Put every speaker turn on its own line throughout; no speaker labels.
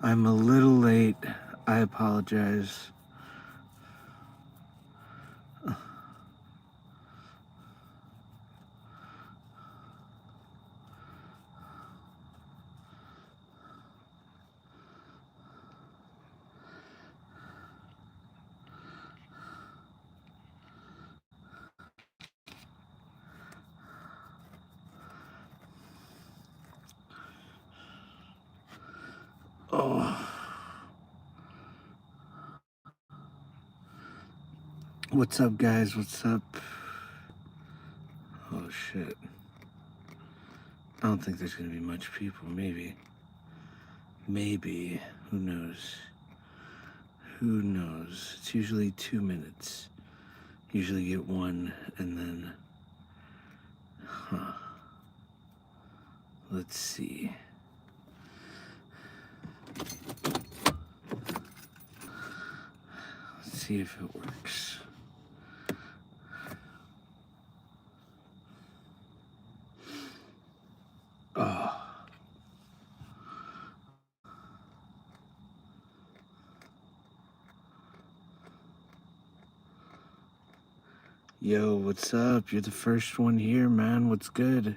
I'm a little late. I apologize. Oh, what's up, guys? What's up? Oh, shit. I don't think there's gonna be much people. Maybe. Maybe. Who knows? Who knows? It's usually 2 minutes. Usually get one and then. Huh. Let's see. Let's see if it works. Oh. Yo, what's up? You're the first one here, man. What's good?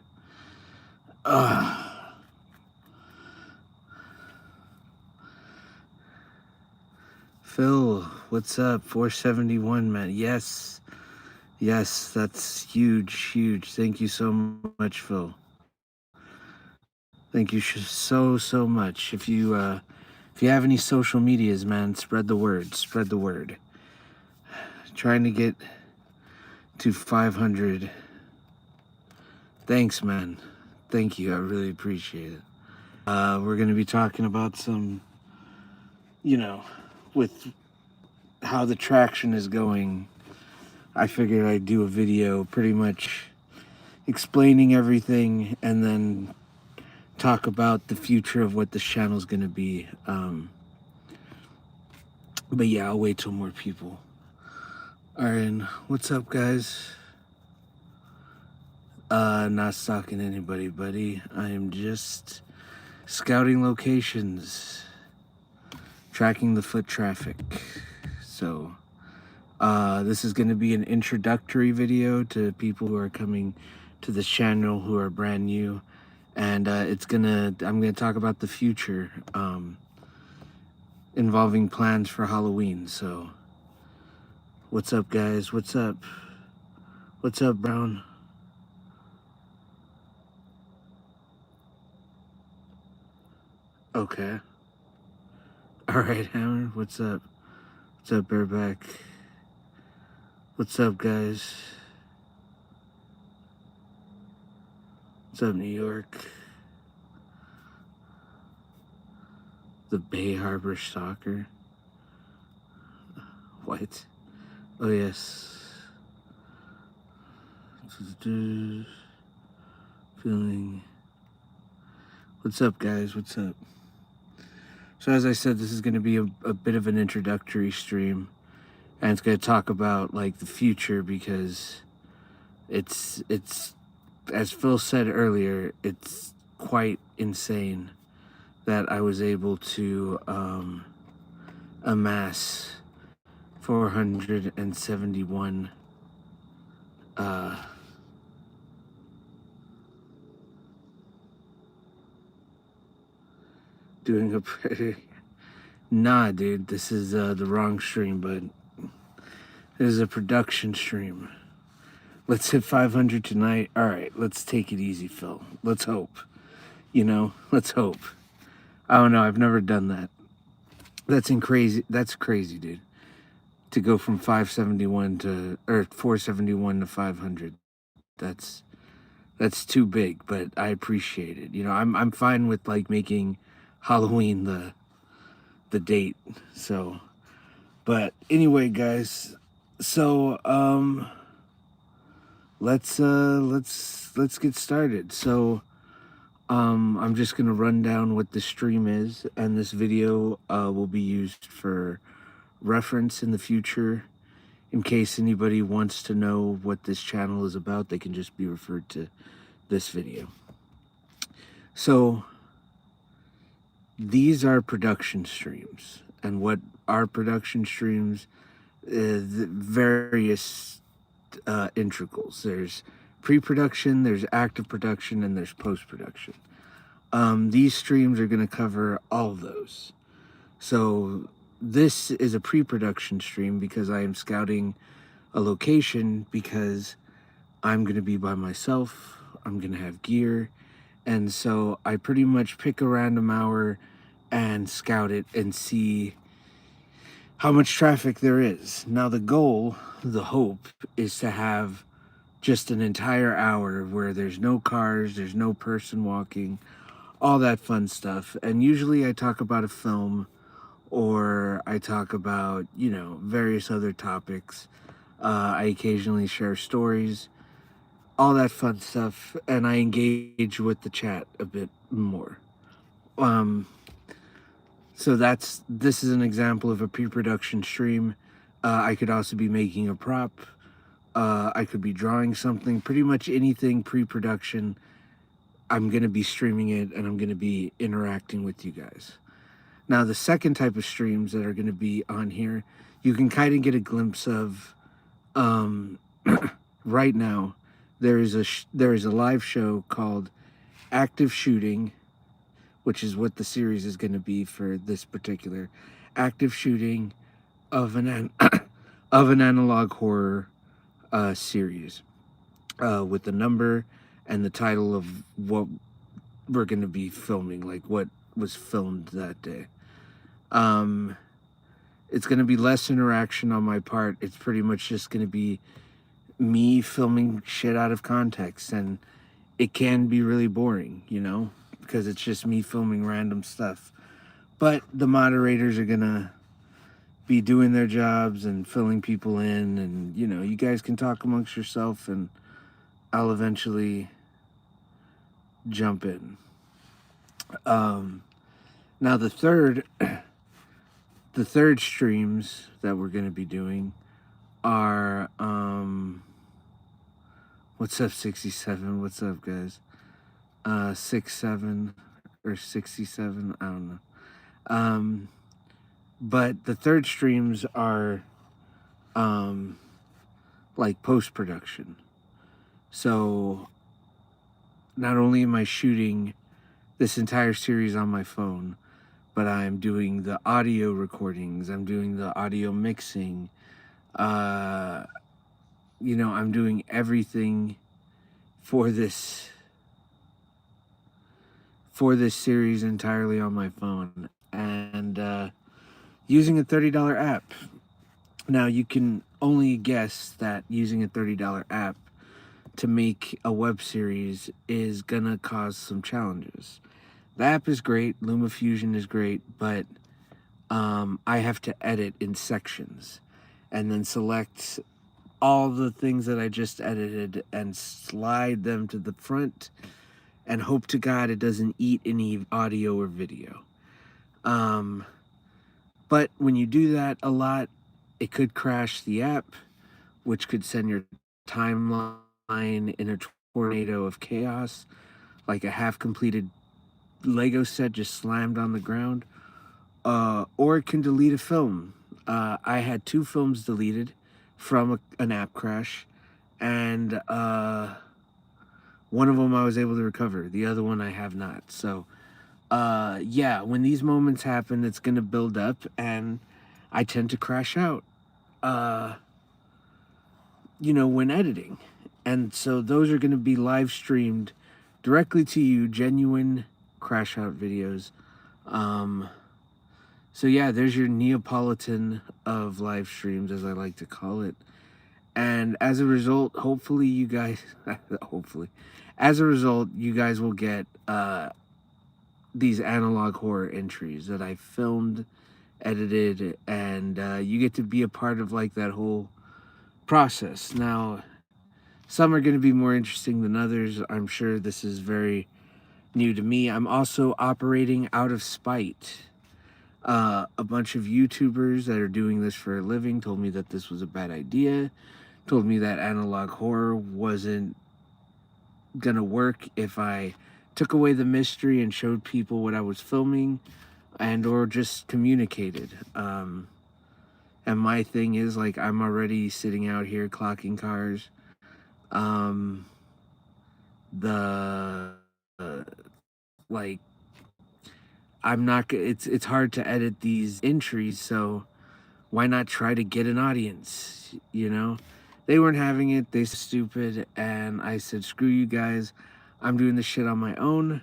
Phil, what's up? 471, man. Yes. Yes, that's huge, huge. Thank you so much, Phil. Thank you so much. If you have any social medias, man, spread the word. Spread the word. Trying to get to 500. Thanks, man. Thank you. I really appreciate it. We're gonna be talking about some, with how the traction is going. I figured I'd do a video pretty much explaining everything and then talk about the future of what this channel is going to be. But yeah, I'll wait till more people are in. What's up, guys? Not stalking anybody, buddy. I am just scouting locations, tracking the foot traffic. So, this is going to be an introductory video to people who are coming to this channel who are brand new. And I'm gonna talk about the future, involving plans for Halloween. So, what's up, guys? What's up? What's up, Brown? Okay. All right, Hammer. What's up? What's up, Bareback? What's up, guys? What's up, New York? The Bay Harbor Soccer. What? Oh, yes. Feeling. What's up, guys? What's up? So, as I said, this is going to be a bit of an introductory stream. And it's going to talk about, like, the future because it's as Phil said earlier, it's quite insane that I was able to amass 471 doing a pretty. Nah, dude, this is the wrong stream, but this is a production stream. Let's hit 500 tonight. All right, let's take it easy, Phil. Let's hope. Let's hope. I don't know. I've never done that. That's crazy, dude. To go from 571 to 471 to 500. That's too big, but I appreciate it. I'm fine with like making Halloween the date. So, but anyway, guys. So, let's get started. So, I'm just gonna run down what the stream is, and this video will be used for reference in the future. In case anybody wants to know what this channel is about, they can just be referred to this video. So, These are production streams. And what are production streams? Various integrals. There's pre-production, there's active production, and there's post-production. These streams are going to cover all of those. So this is a pre-production stream because I am scouting a location, because I'm going to be by myself. I'm going to have gear. And so I pretty much pick a random hour and scout it and see how much traffic there is. Now, the goal, the hope, is to have just an entire hour where there's no cars, there's no person walking, all that fun stuff. And usually I talk about a film, or I talk about, various other topics. I occasionally share stories, all that fun stuff, and I engage with the chat a bit more. So this is an example of a pre-production stream. I could also be making a prop. I could be drawing something. Pretty much anything pre-production, I'm going to be streaming it, and I'm going to be interacting with you guys. Now, the second type of streams that are going to be on here, you can kind of get a glimpse of. Right now, there is a live show called Active Shooting, which is what the series is going to be for this particular active shooting of an of an analog horror series, with the number and the title of what we're going to be filming, like what was filmed that day. It's going to be less interaction on my part. It's pretty much just going to be me filming shit out of context, and it can be really boring, because it's just me filming random stuff. But the moderators are going to be doing their jobs and filling people in, and you guys can talk amongst yourself, and I'll eventually jump in. Now the third streams that we're going to be doing are what's up 67, what's up guys, 67 or 67, I don't know. But the third streams are like post-production. So not only am I shooting this entire series on my phone, but I'm doing the audio recordings, I'm doing the audio mixing, I'm doing everything for this series entirely on my phone, and using a $30 app. Now, you can only guess that using a $30 app to make a web series is gonna cause some challenges. The app is great, LumaFusion is great, but I have to edit in sections and then select all the things that I just edited and slide them to the front and hope to God it doesn't eat any audio or video. But when you do that a lot, it could crash the app, which could send your timeline in a tornado of chaos, like a half-completed Lego set just slammed on the ground. Or it can delete a film. I had 2 films deleted from an app crash, and one of them I was able to recover. The other one I have not. So, yeah, when these moments happen, it's going to build up, and I tend to crash out, when editing. And so those are going to be live streamed directly to you, genuine crash out videos. So yeah, there's your Neapolitan of live streams, as I like to call it. And as a result, hopefully you guys, as a result, you guys will get these analog horror entries that I filmed, edited, and you get to be a part of like that whole process. Now, some are going to be more interesting than others. I'm sure this is very new to me. I'm also operating out of spite. A bunch of YouTubers that are doing this for a living told me that this was a bad idea, told me that analog horror wasn't gonna work if I took away the mystery and showed people what I was filming and or just communicated. And my thing is, like, I'm already sitting out here clocking cars. Um, the like, I'm not. It's hard to edit these entries, so why not try to get an audience? You know, they weren't having it. They said stupid, and I said, screw you guys. I'm doing this shit on my own,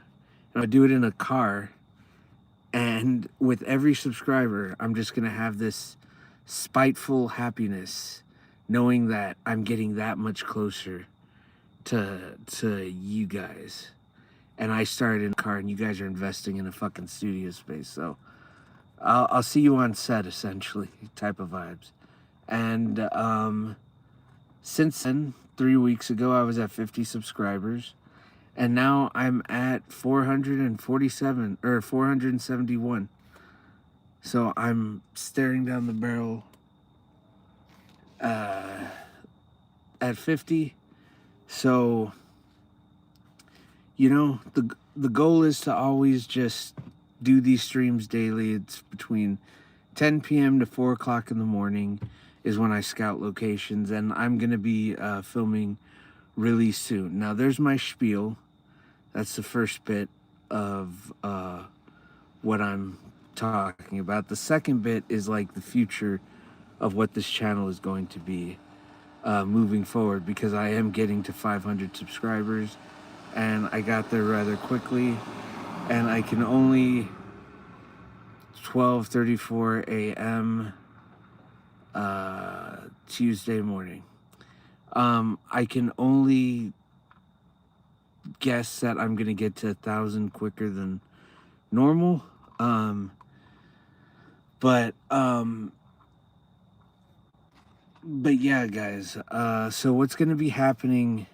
and I do it in a car. And with every subscriber, I'm just gonna have this spiteful happiness, knowing that I'm getting that much closer to you guys. And I started in a car, and you guys are investing in a fucking studio space. So I'll see you on set, essentially, type of vibes. And since then, 3 weeks ago, I was at 50 subscribers, and now I'm at 447 or 471. So I'm staring down the barrel at 50. So, you know, the goal is to always just do these streams daily. It's between 10 p.m. to 4 o'clock in the morning is when I scout locations, and I'm going to be filming really soon. Now, there's my spiel. That's the first bit of what I'm talking about. The second bit is like the future of what this channel is going to be moving forward, because I am getting to 500 subscribers, and I got there rather quickly, and I can only 12:34 a.m. Tuesday morning. I can only guess that I'm gonna get to 1,000 quicker than normal. But yeah, guys. So what's gonna be happening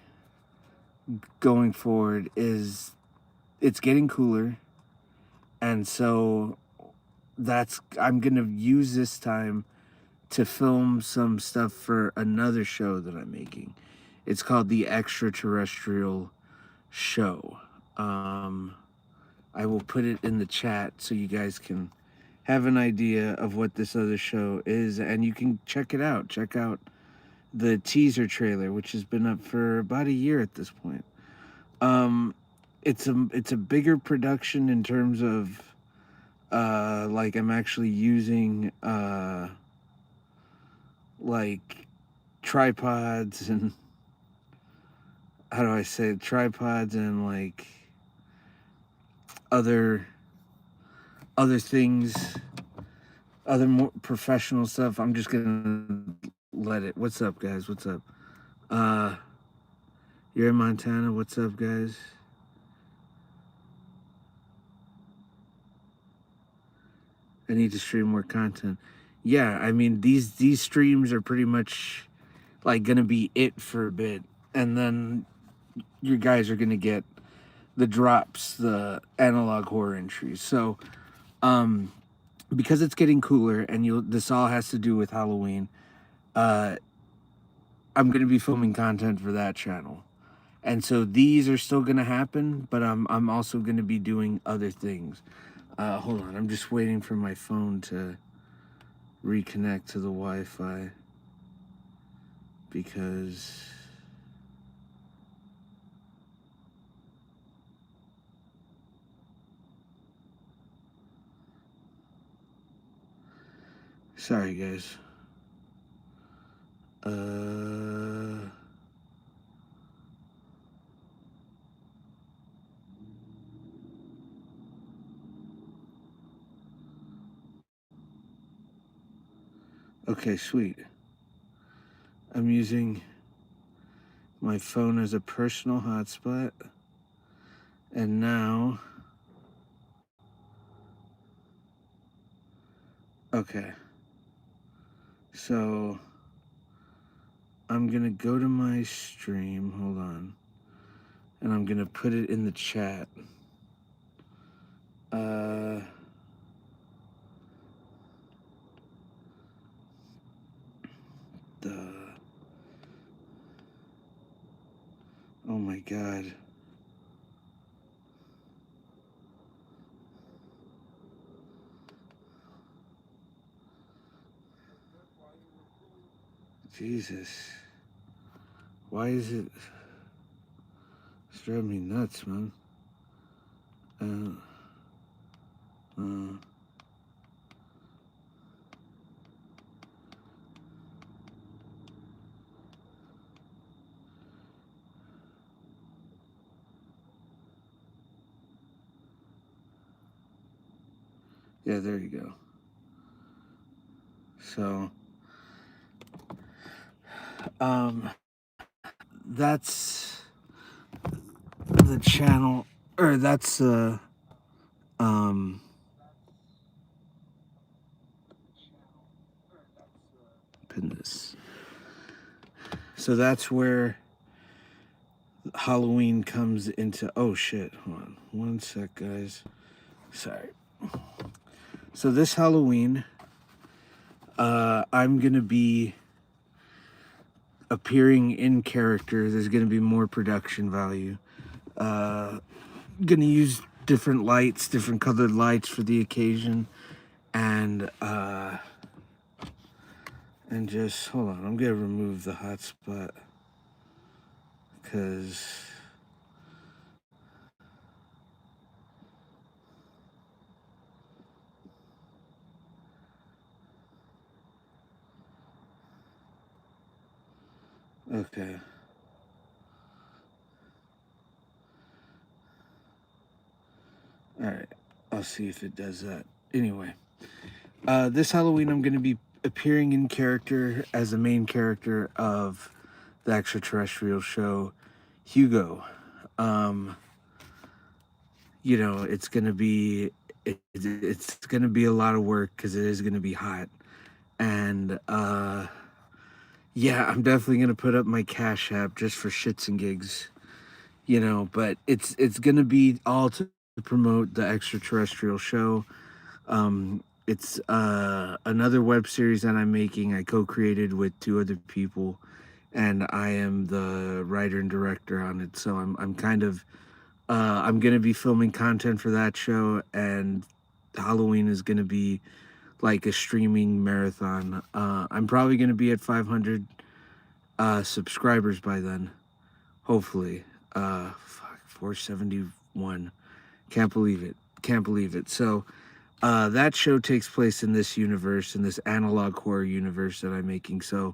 going forward is it's getting cooler, and so I'm gonna use this time to film some stuff for another show that I'm making. It's called The Extraterrestrial Show. I will put it in the chat so you guys can have an idea of what this other show is, and you can check it out. Check out the teaser trailer, which has been up for about a year at this point. It's a bigger production in terms of like I'm actually using like tripods and how do I say it? Tripods and like other things, other more professional stuff. I'm just gonna let it. What's up, guys? What's up? Uh, you're in Montana. What's up, guys? I need to stream more content. Yeah, I mean these streams are pretty much like gonna be it for a bit, and then you guys are gonna get the drops, the analog horror entries. So, because it's getting cooler, and this all has to do with Halloween. I'm gonna be filming content for that channel, and so these are still gonna happen. But I'm also gonna be doing other things. Hold on, I'm just waiting for my phone to reconnect to the Wi-Fi because sorry, guys. Okay, sweet. I'm using my phone as a personal hotspot, and now, okay. So I'm gonna go to my stream. Hold on, and I'm gonna put it in the chat. The Oh my god. Jesus. Why is it... It's driving me nuts, man. Yeah, there you go. So, that's the channel, or that's pin this. So that's where Halloween comes into... Oh shit, hold on one sec, guys. Sorry. So this Halloween, I'm gonna be appearing in character. There's gonna be more production value. Gonna use different lights, different colored lights for the occasion, and just hold on. I'm gonna remove the hotspot because okay. All right. I'll see if it does that. Anyway, this Halloween I'm gonna be appearing in character as the main character of the extraterrestrial show, Hugo. You know, it's gonna be it's gonna be a lot of work because it is gonna be hot, and yeah, I'm definitely gonna put up my Cash App just for shits and gigs, you know. But it's gonna be all to promote the extraterrestrial show. It's another web series that I'm making. I co-created with two other people, and I am the writer and director on it. So I'm kind of I'm gonna be filming content for that show, and Halloween is gonna be like a streaming marathon. I'm probably gonna be at 500 subscribers by then, hopefully. 471. Can't believe it. Can't believe it. So that show takes place in this universe, in this analog horror universe that I'm making. So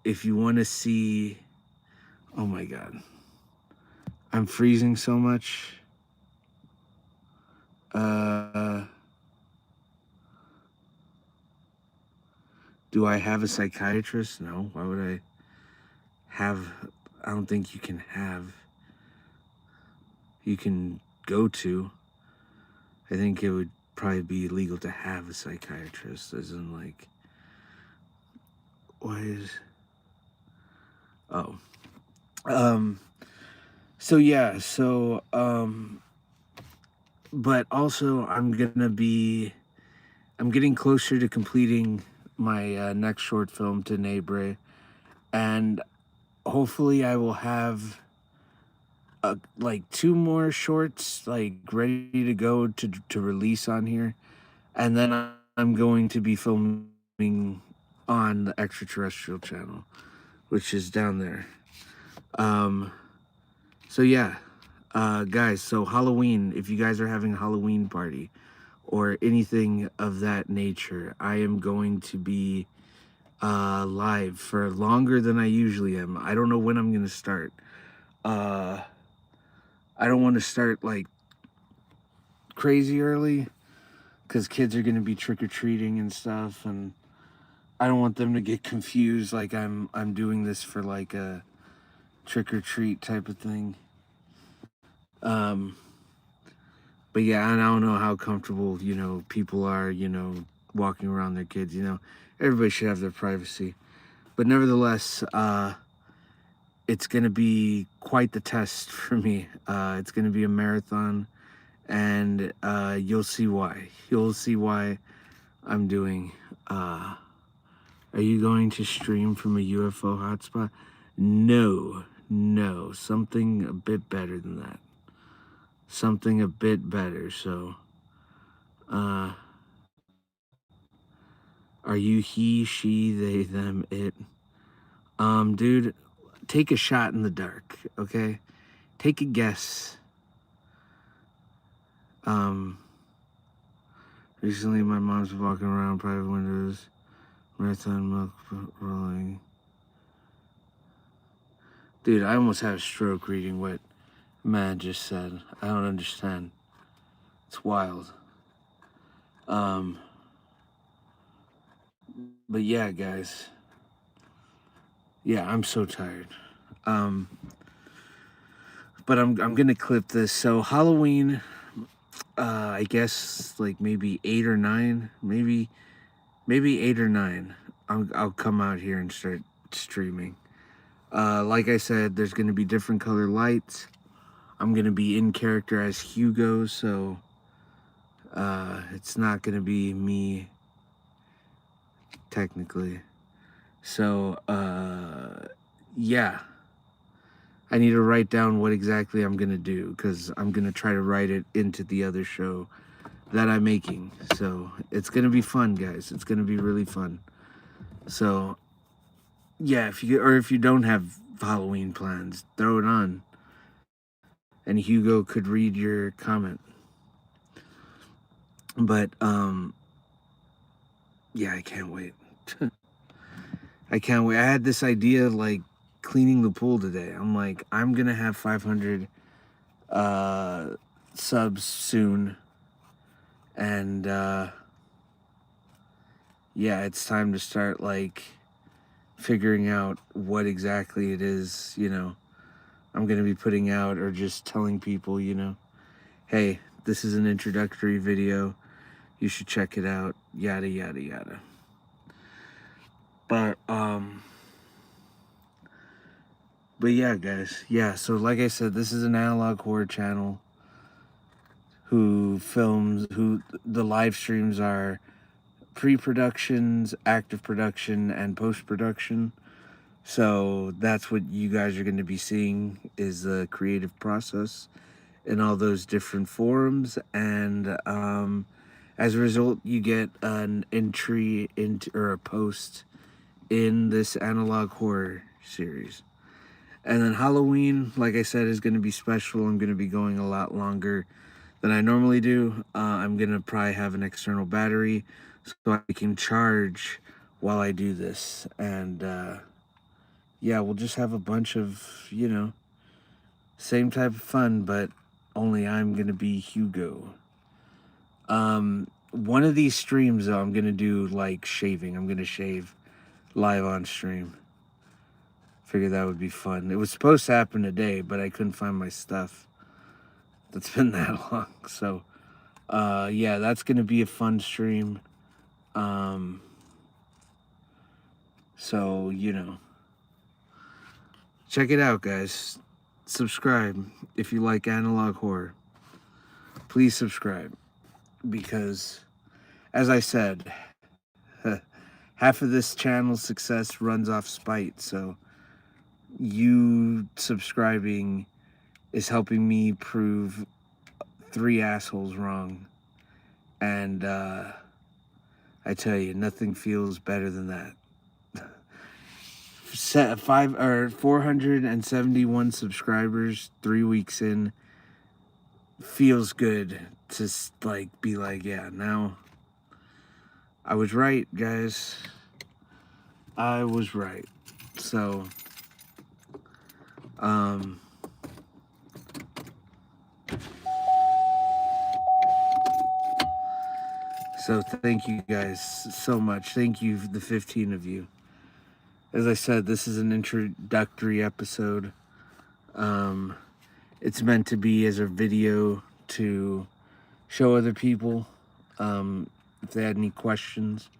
if you want to see... Oh my god, I'm freezing so much. Do I have a psychiatrist? No. Why would I have... I don't think you can have... You can go to... I think it would probably be illegal to have a psychiatrist, as in like... Why is... Oh. So yeah, so but also I'm getting closer to completing my next short film, Tenebrae, and hopefully I will have like two more shorts like ready to go to release on here, and then I'm going to be filming on the extraterrestrial channel, which is down there. So yeah, guys, so Halloween, if you guys are having a Halloween party or anything of that nature, I am going to be live for longer than I usually am. I don't know when I'm gonna start. I don't want to start like crazy early because kids are gonna be trick-or-treating and stuff, and I don't want them to get confused like I'm doing this for like a trick-or-treat type of thing. But yeah, and I don't know how comfortable, you know, people are, you know, walking around their kids, you know. Everybody should have their privacy. But nevertheless, it's going to be quite the test for me. It's going to be a marathon, and you'll see why. You'll see why I'm doing... Are you going to stream from a UFO hotspot? No, no. Something a bit better than that. Something a bit better, so... Are you he, she, they, them, it? Dude, take a shot in the dark, okay? Take a guess. Recently my mom's walking around private windows, marathon milk rolling. Dude, I almost had a stroke reading what man just said. I don't understand. It's wild. But yeah, guys. Yeah, I'm so tired. But I'm gonna clip this. So Halloween, I guess like maybe 8 or 9, maybe 8 or 9. I'll come out here and start streaming. Like I said, there's gonna be different color lights. I'm gonna be in character as Hugo, so it's not gonna be me technically. So yeah. I need to write down what exactly I'm gonna do because I'm gonna try to write it into the other show that I'm making. So it's gonna be fun, guys. It's gonna be really fun. So yeah, if you don't have Halloween plans, throw it on, and Hugo could read your comment. But yeah, I can't wait. I can't wait. I had this idea like cleaning the pool today. I'm like, I'm gonna have 500 subs soon, and yeah, it's time to start like figuring out what exactly it is, I'm gonna be putting out, or just telling people, hey, this is an introductory video, you should check it out, yada yada yada. But yeah, guys, yeah, so like I said, this is an analog horror channel who the live streams are pre-productions, active production, and post-production. So that's what you guys are going to be seeing, is the creative process in all those different forums. And as a result, you get an entry into, or a post in this analog horror series. And then Halloween, like I said, is going to be special. I'm going to be going a lot longer than I normally do. I'm going to probably have an external battery so I can charge while I do this. And yeah, we'll just have a bunch of, same type of fun, but only I'm going to be Hugo. One of these streams, though, I'm going to do like shaving. I'm going to shave live on stream. Figured that would be fun. It was supposed to happen today, but I couldn't find my stuff. That's been that long. So, yeah, that's going to be a fun stream. So, check it out, guys. Subscribe if you like analog horror. Please subscribe, because, as I said, half of this channel's success runs off spite. So you subscribing is helping me prove 3 assholes wrong. And I tell you, nothing feels better than that. 471 subscribers 3 weeks in feels good to like be like, yeah, now I was right, guys. I was right. So so thank you guys so much. Thank you, the 15 of you. As I said, this is an introductory episode. It's meant to be as a video to show other people if they had any questions.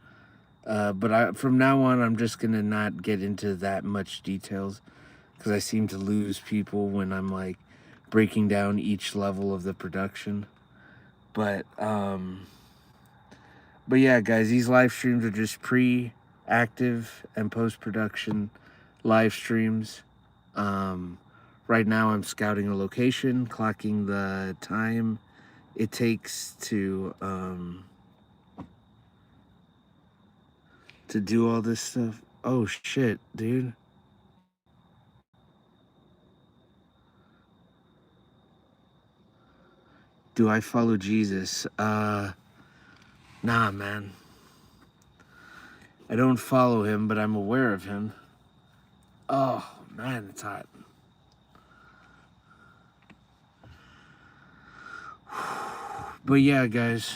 But from now on, I'm just going to not get into that much details, because I seem to lose people when I'm like breaking down each level of the production. But yeah, guys, these live streams are just pre-active and post-production live streams. Right now I'm scouting a location, clocking the time it takes to to do all this stuff. Oh shit, dude. Do I follow Jesus? Nah, man. I don't follow him, but I'm aware of him. Oh, man, it's hot. But yeah, guys.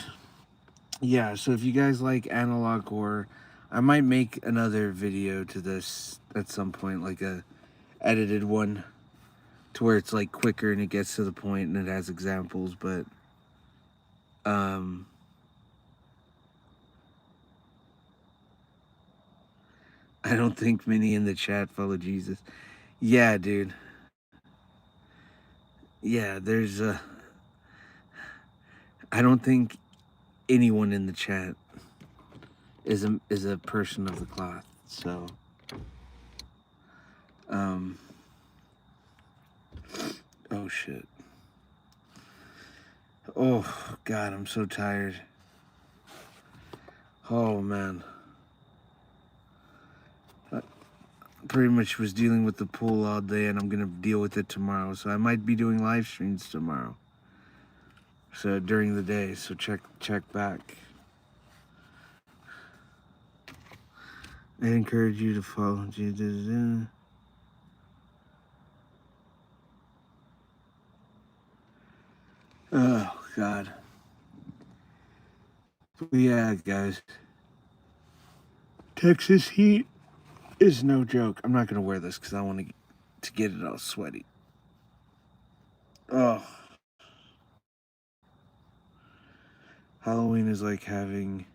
Yeah, so if you guys like analog horror, I might make another video to this at some point, like a edited one, to where it's like quicker and it gets to the point and it has examples, but I don't think many in the chat follow Jesus. Yeah, dude. Yeah, there's I don't think anyone in the chat is a person of the cloth. So oh shit. Oh god, I'm so tired. Oh man. I pretty much was dealing with the pool all day and I'm gonna deal with it tomorrow. So I might be doing live streams tomorrow. So during the day, so check back. I encourage you to follow Jesus. Oh god. But yeah, guys. Texas heat is no joke. I'm not gonna wear this because I want to get it all sweaty. Oh, Halloween is like having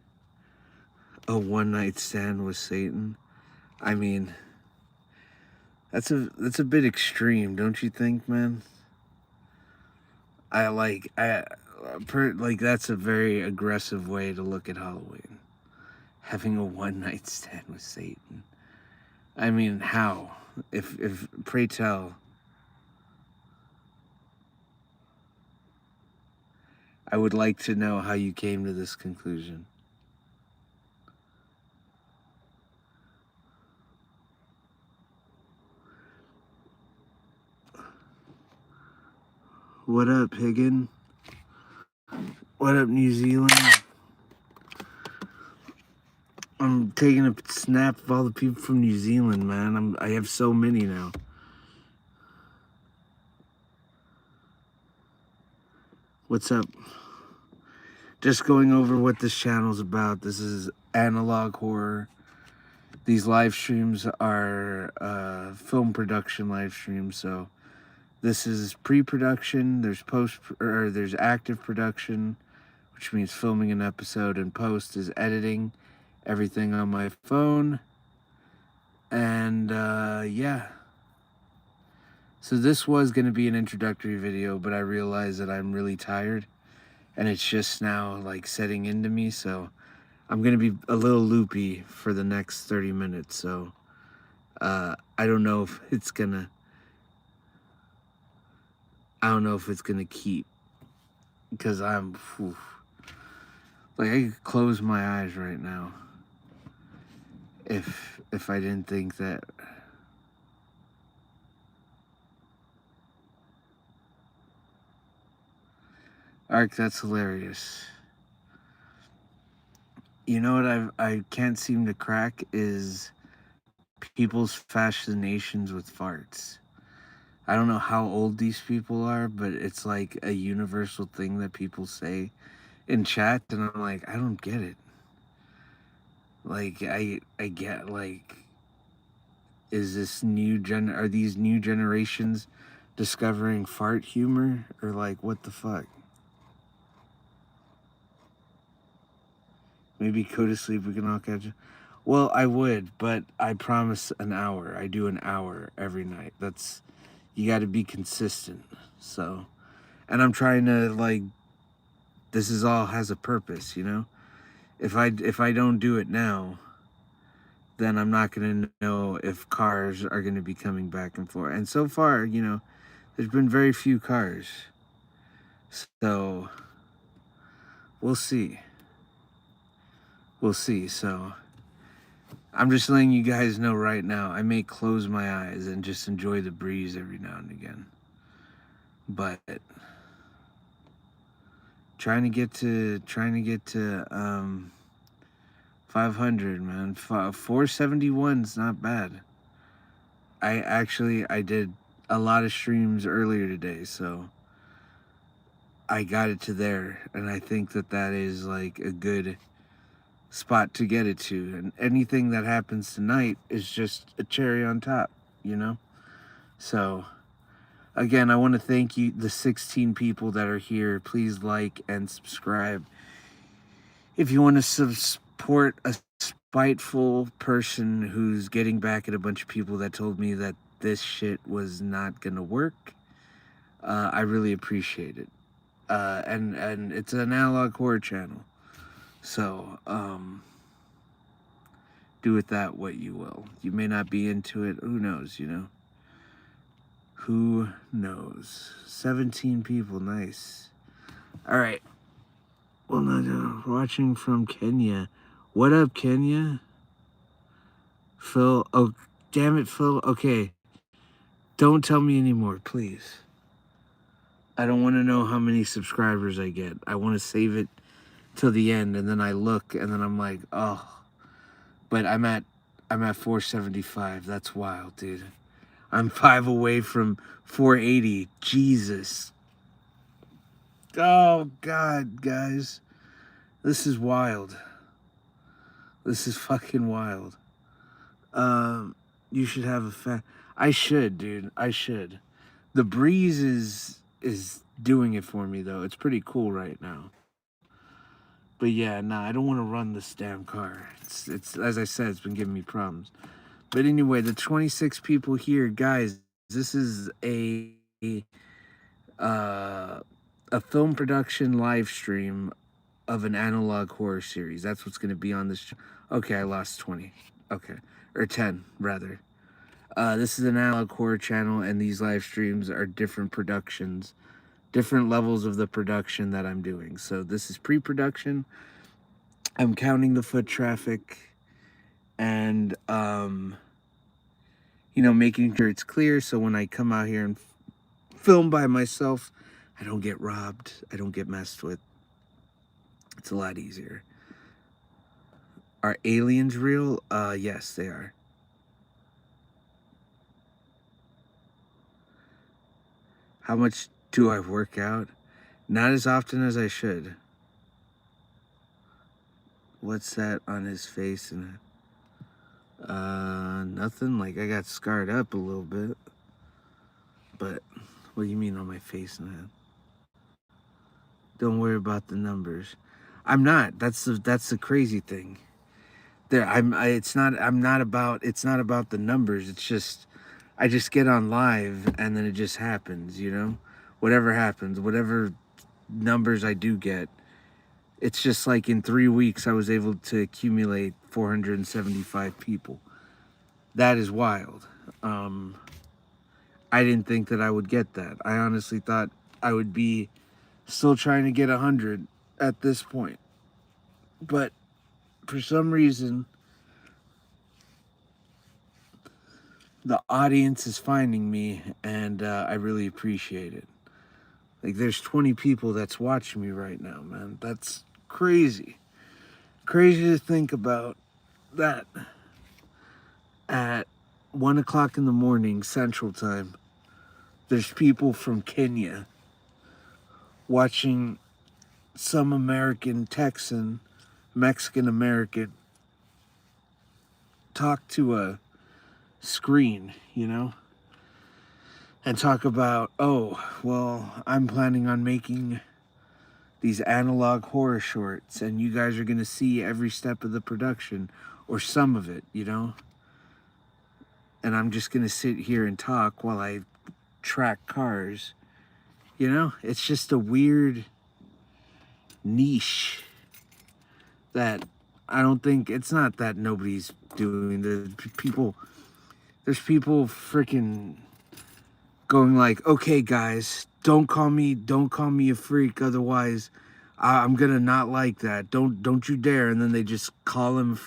a one-night stand with Satan. I mean, that's a bit extreme, don't you think, man? Like that's a very aggressive way to look at Halloween. Having a one-night stand with Satan. I mean, how? If pray tell. I would like to know how you came to this conclusion. What up, Higgin? What up, New Zealand? I'm taking a snap of all the people from New Zealand, man. I have so many now. What's up? Just going over what this channel's about. This is analog horror. These live streams are film production live streams. So this is pre-production. There's active production, which means filming an episode, and post is editing everything on my phone. And yeah. So this was going to be an introductory video, but I realized that I'm really tired and it's just now like setting into me. So I'm going to be a little loopy for the next 30 minutes. So I don't know if it's going to, keep, because like I could close my eyes right now if I didn't think that. Ark, that's hilarious. You know what I can't seem to crack is people's fascinations with farts. I don't know how old these people are, but it's like a universal thing that people say in chat, and I'm like, I don't get it. Like I get like, is this are these new generations discovering fart humor, or like what the fuck? Maybe go to sleep, we can all catch it. Well, I would, but I promise an hour. I do an hour every night. That's, you got to be consistent. So, and I'm trying to like, this is all has a purpose, you know? If I don't do it now, then I'm not going to know if cars are going to be coming back and forth. And so far, you know, there's been very few cars. So, we'll see. We'll see. So, I'm just letting you guys know right now, I may close my eyes and just enjoy the breeze every now and again. But trying to get to 500, man. 471's not bad. I did a lot of streams earlier today, so I got it to there, and I think that is like a good spot to get it to. And anything that happens tonight is just a cherry on top, you know? So again, I want to thank you, the 16 people that are here. Please like and subscribe. If you want to support a spiteful person who's getting back at a bunch of people that told me that this shit was not gonna work, I really appreciate it. And it's an analog horror channel, so do with that what you will. You may not be into it. Who knows? You know. Who knows? 17 people, nice. All right. Well, no, watching from Kenya. What up, Kenya? Phil. Oh, damn it, Phil. Okay. Don't tell me anymore, please. I don't want to know how many subscribers I get. I want to save it till the end, and then I look, and then I'm like, oh. But I'm at 475. That's wild, dude. I'm 5 away from 480. Jesus. Oh, God, guys. This is wild. This is fucking wild. You should have a fan. I should, dude. I should. The breeze is doing it for me, though. It's pretty cool right now. But yeah, nah, I don't want to run this damn car. It's as I said, it's been giving me problems. But anyway, the 26 people here, guys, this is a film production live stream of an analog horror series. That's what's going to be on this. Okay, I lost 20. Okay, or 10 rather. This is an analog horror channel, and these live streams are different productions, different levels of the production that I'm doing. So this is pre-production. I'm counting the foot traffic, and you know, making sure it's clear, so when I come out here and film by myself, I don't get robbed, I don't get messed with. It's a lot easier. Are aliens real? Yes, they are. How much do I work out? Not as often as I should. What's that on his face? And nothing. Like, I got scarred up a little bit. But what do you mean on my face and head? Don't worry about the numbers. I'm not. That's the crazy thing. It's not about the numbers. It's just I just get on live and then it just happens, you know? Whatever happens, whatever numbers I do get, it's just like in 3 weeks I was able to accumulate 475 people. That is wild. I didn't think that I would get that. I honestly thought I would be still trying to get 100 at this point. But for some reason, the audience is finding me, and I really appreciate it. Like, there's 20 people that's watching me right now, man. That's crazy. Crazy to think about that at 1 o'clock in the morning, Central Time. There's people from Kenya watching some American Texan, Mexican American talk to a screen, you know, and talk about, oh, well, I'm planning on making these analog horror shorts, and you guys are going to see every step of the production, or some of it, you know, and I'm just going to sit here and talk while I track cars, you know. It's just a weird niche that I don't think, it's not that nobody's doing. There's people freaking going like, okay guys, don't call me a freak, otherwise I'm gonna not like that. Don't you dare. And then they just call him,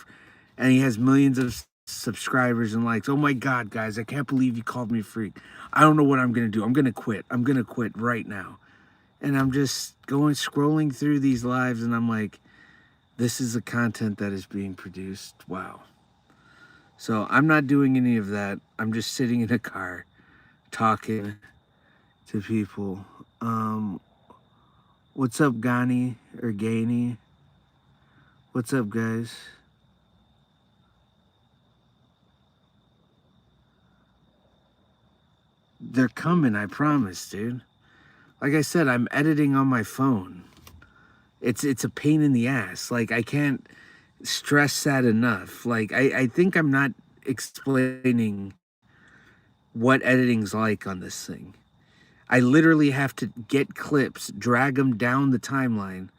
and he has millions of subscribers and likes. Oh my God, guys, I can't believe you called me a freak. I don't know what I'm going to do. I'm going to quit. I'm going to quit right now. And I'm just scrolling through these lives, and I'm like, this is the content that is being produced. Wow. So I'm not doing any of that. I'm just sitting in a car talking to people. What's up, Gani or Gainey? What's up, guys? They're coming, I promise, dude. Like I said, I'm editing on my phone. It's a pain in the ass. Like, I can't stress that enough. Like, I think I'm not explaining what editing's like on this thing. I literally have to get clips, drag them down the timeline,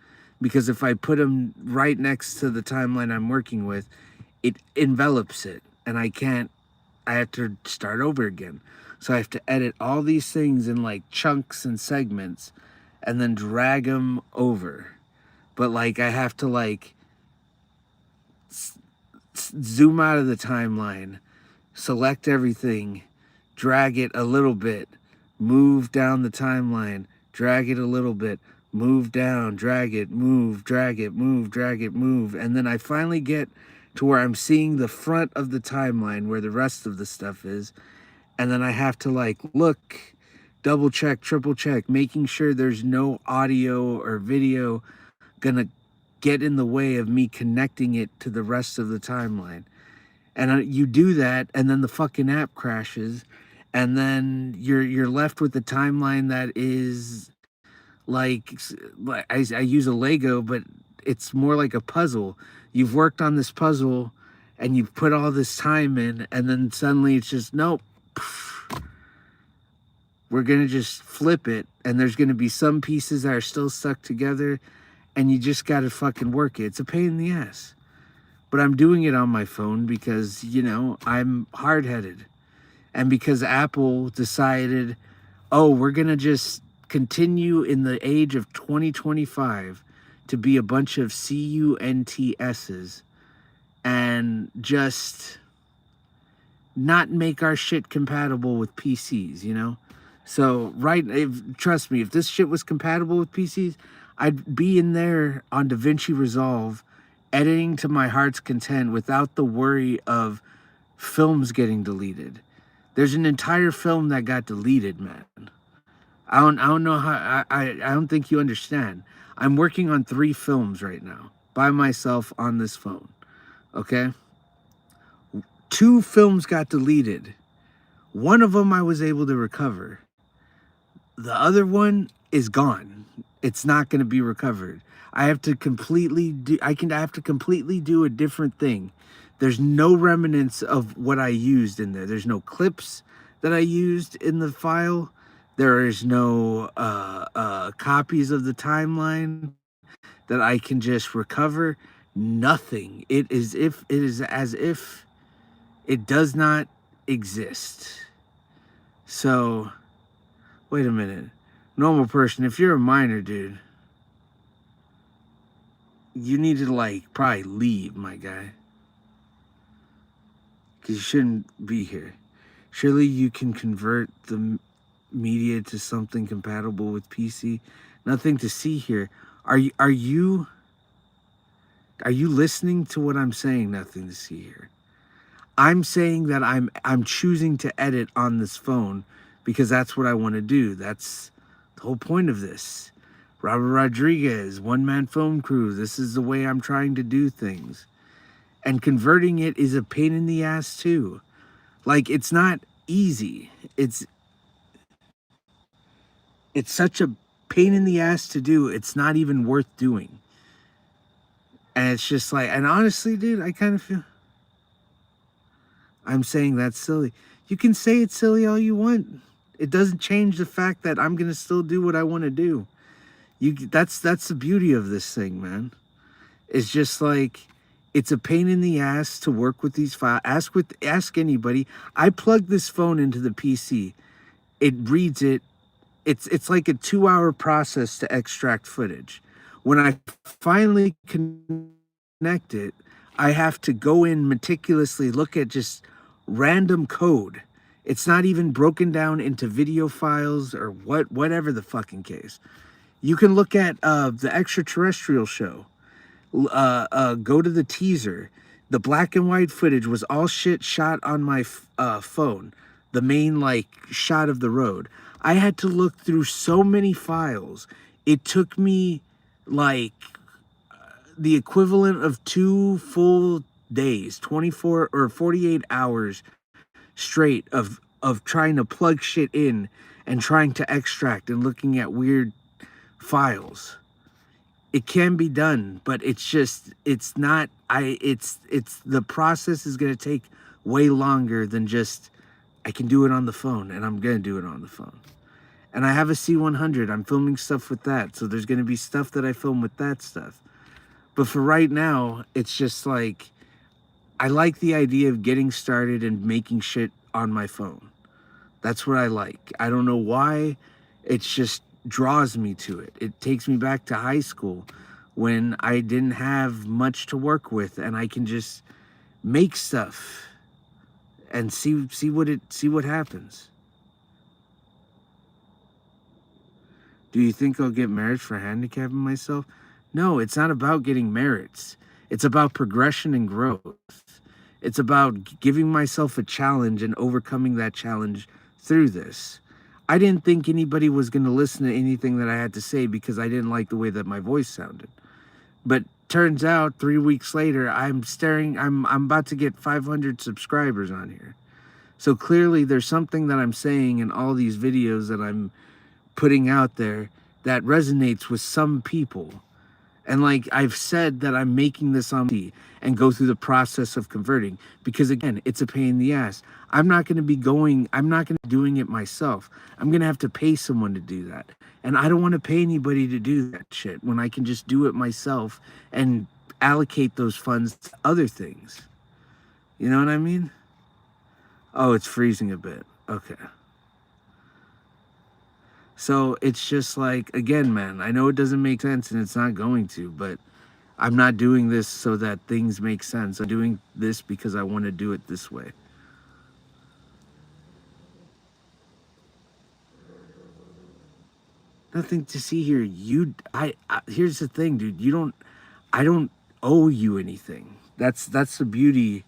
because if I put them right next to the timeline I'm working with, it envelops it, and I have to start over again. So I have to edit all these things in like chunks and segments and then drag them over. But like I have to like zoom out of the timeline, select everything, drag it a little bit, move down the timeline, drag it a little bit, move down, drag it, move, drag it, move, drag it, move. And then I finally get to where I'm seeing the front of the timeline where the rest of the stuff is. And then I have to like look, double check, triple check, making sure there's no audio or video gonna get in the way of me connecting it to the rest of the timeline. And you do that, and then the fucking app crashes, and then you're left with the timeline that is like I use a Lego, but it's more like a puzzle. You've worked on this puzzle, and you've put all this time in, and then suddenly it's just nope. We're gonna just flip it, and there's gonna be some pieces that are still stuck together, and you just gotta fucking work it. It's a pain in the ass. But I'm doing it on my phone because, you know, I'm hard-headed. And because Apple decided, oh, we're gonna just continue in the age of 2025 to be a bunch of CUNTSs and just not make our shit compatible with PCs, you know? So, trust me, if this shit was compatible with PCs, I'd be in there on DaVinci Resolve, editing to my heart's content without the worry of films getting deleted. There's an entire film that got deleted, man. I don't know how, I don't think you understand. I'm working on 3 films right now by myself on this phone, okay? 2 films got deleted. One of them I was able to recover. The other one is gone. It's not going to be recovered. I have to completely do a different thing. There's no remnants of what I used in there. There's no clips that I used in the file. There is no copies of the timeline that I can just recover. Nothing. It is as if it does not exist. So, wait a minute. Normal person, if you're a minor, dude, you need to like probably leave, my guy. Because you shouldn't be here. Surely you can convert the media to something compatible with PC. Nothing to see here. Are you listening to what I'm saying? Nothing to see here. I'm saying that I'm choosing to edit on this phone because that's what I want to do. That's the whole point of this. Robert Rodriguez, one-man film crew. This is the way I'm trying to do things. And converting it is a pain in the ass too. Like, it's not easy. It's such a pain in the ass to do. It's not even worth doing. And it's just like, and honestly, dude, I kind of feel I'm saying that's silly. You can say it's silly all you want. It doesn't change the fact that I'm gonna still do what I want to do. That's the beauty of this thing, man. It's just like it's a pain in the ass to work with these files. Ask anybody. I plug this phone into the PC. It reads it. It's like a 2-hour process to extract footage. When I finally connect it, I have to go in meticulously, look at just random code. It's not even broken down into video files or whatever the fucking case. You can look at the extraterrestrial show. Go to the teaser. The black and white footage was all shit shot on my phone. The main like shot of the road. I had to look through so many files. It took me like the equivalent of 2 full days, 24 or 48 hours straight of trying to plug shit in and trying to extract and looking at weird files. It can be done, but it's just, it's not, it's the process is going to take way longer than just, I can do it on the phone, and I'm going to do it on the phone. And I have a C100. I'm filming stuff with that. So there's going to be stuff that I film with that stuff. But for right now, it's just like, I like the idea of getting started and making shit on my phone. That's what I like. I don't know why. It's just draws me to it. It takes me back to high school when I didn't have much to work with, and I can just make stuff and see what happens. Do you think I'll get merits for handicapping myself? No, it's not about getting merits. It's about progression and growth. It's about giving myself a challenge and overcoming that challenge through this. I didn't think anybody was going to listen to anything that I had to say because I didn't like the way that my voice sounded. But turns out 3 weeks later, I'm about to get 500 subscribers on here. So clearly there's something that I'm saying in all these videos that I'm putting out there that resonates with some people. And like I've said that I'm making this on me and go through the process of converting because again, it's a pain in the ass. I'm not going to be doing it myself. I'm going to have to pay someone to do that. And I don't want to pay anybody to do that shit when I can just do it myself and allocate those funds to other things. You know what I mean? Oh, it's freezing a bit. Okay. So it's just like, again, man, I know it doesn't make sense and it's not going to, but I'm not doing this so that things make sense. I'm doing this because I want to do it this way. Nothing to see here. Here's the thing, dude. I don't owe you anything. That's the beauty.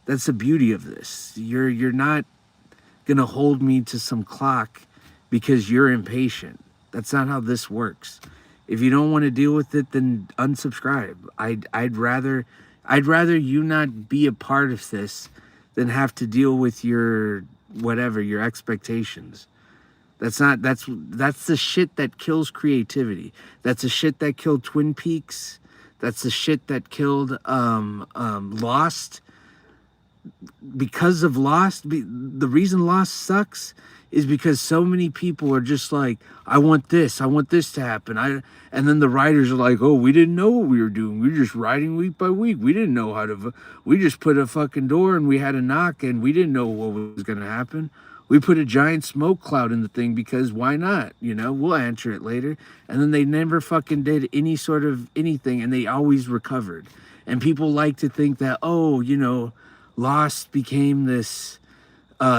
That's the beauty of this. You're not gonna hold me to some clock because you're impatient. That's not how this works. If you don't want to deal with it, then unsubscribe. I'd rather you not be a part of this than have to deal with your expectations. That's the shit that kills creativity. That's the shit that killed Twin Peaks. That's the shit that killed Lost. Because of Lost, the reason Lost sucks is because so many people are just like, I want this to happen. And then the writers are like, oh, we didn't know what we were doing. We were just writing week by week. We didn't know we just put a fucking door and we had a knock and we didn't know what was going to happen. We put a giant smoke cloud in the thing because why not? You know, we'll answer it later. And then they never fucking did any sort of anything and they always recovered. And people like to think that, oh, you know, Lost became this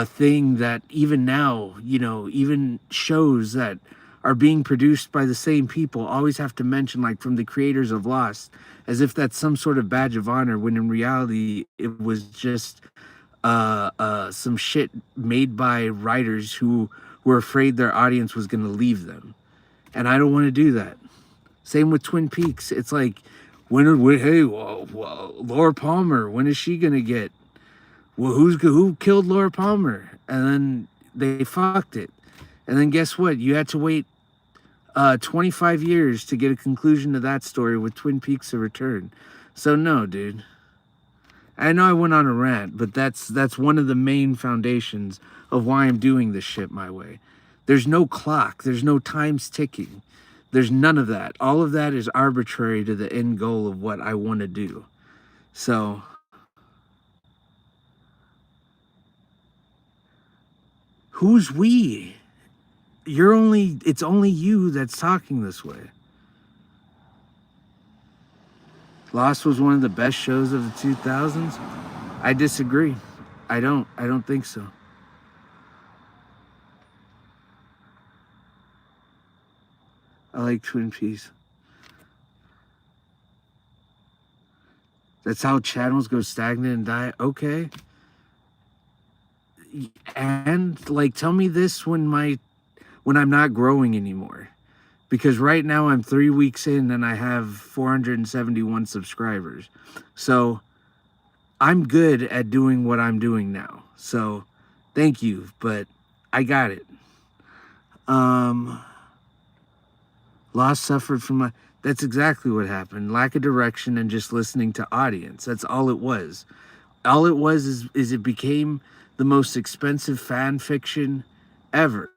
thing that even now, you know, even shows that are being produced by the same people always have to mention like from the creators of Lost as if that's some sort of badge of honor when in reality it was just some shit made by writers who were afraid their audience was going to leave them. And I don't want to do that. Same with Twin Peaks. It's like, Laura Palmer, when is she going to get, well, who killed Laura Palmer? And then they fucked it. And then guess what? You had to wait 25 years to get a conclusion to that story with Twin Peaks: A Return. So no, dude. I know I went on a rant, but that's one of the main foundations of why I'm doing this shit my way. There's no clock. There's no times ticking. There's none of that. All of that is arbitrary to the end goal of what I want to do. So who's we? It's only you that's talking this way. Lost was one of the best shows of the 2000s. I disagree. I don't think so. I like Twin Peaks. That's how channels go stagnant and die. Okay. And like tell me this when I'm not growing anymore. Because right now I'm 3 weeks in and I have 471 subscribers. So I'm good at doing what I'm doing now. So thank you, but I got it. Lost suffered from my that's exactly what happened. Lack of direction and just listening to audience. That's all it was. All it was is it became the most expensive fan fiction ever.